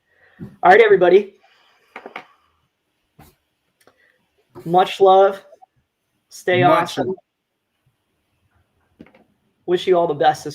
All right, everybody. Much love. Stay awesome. Wish you all the best this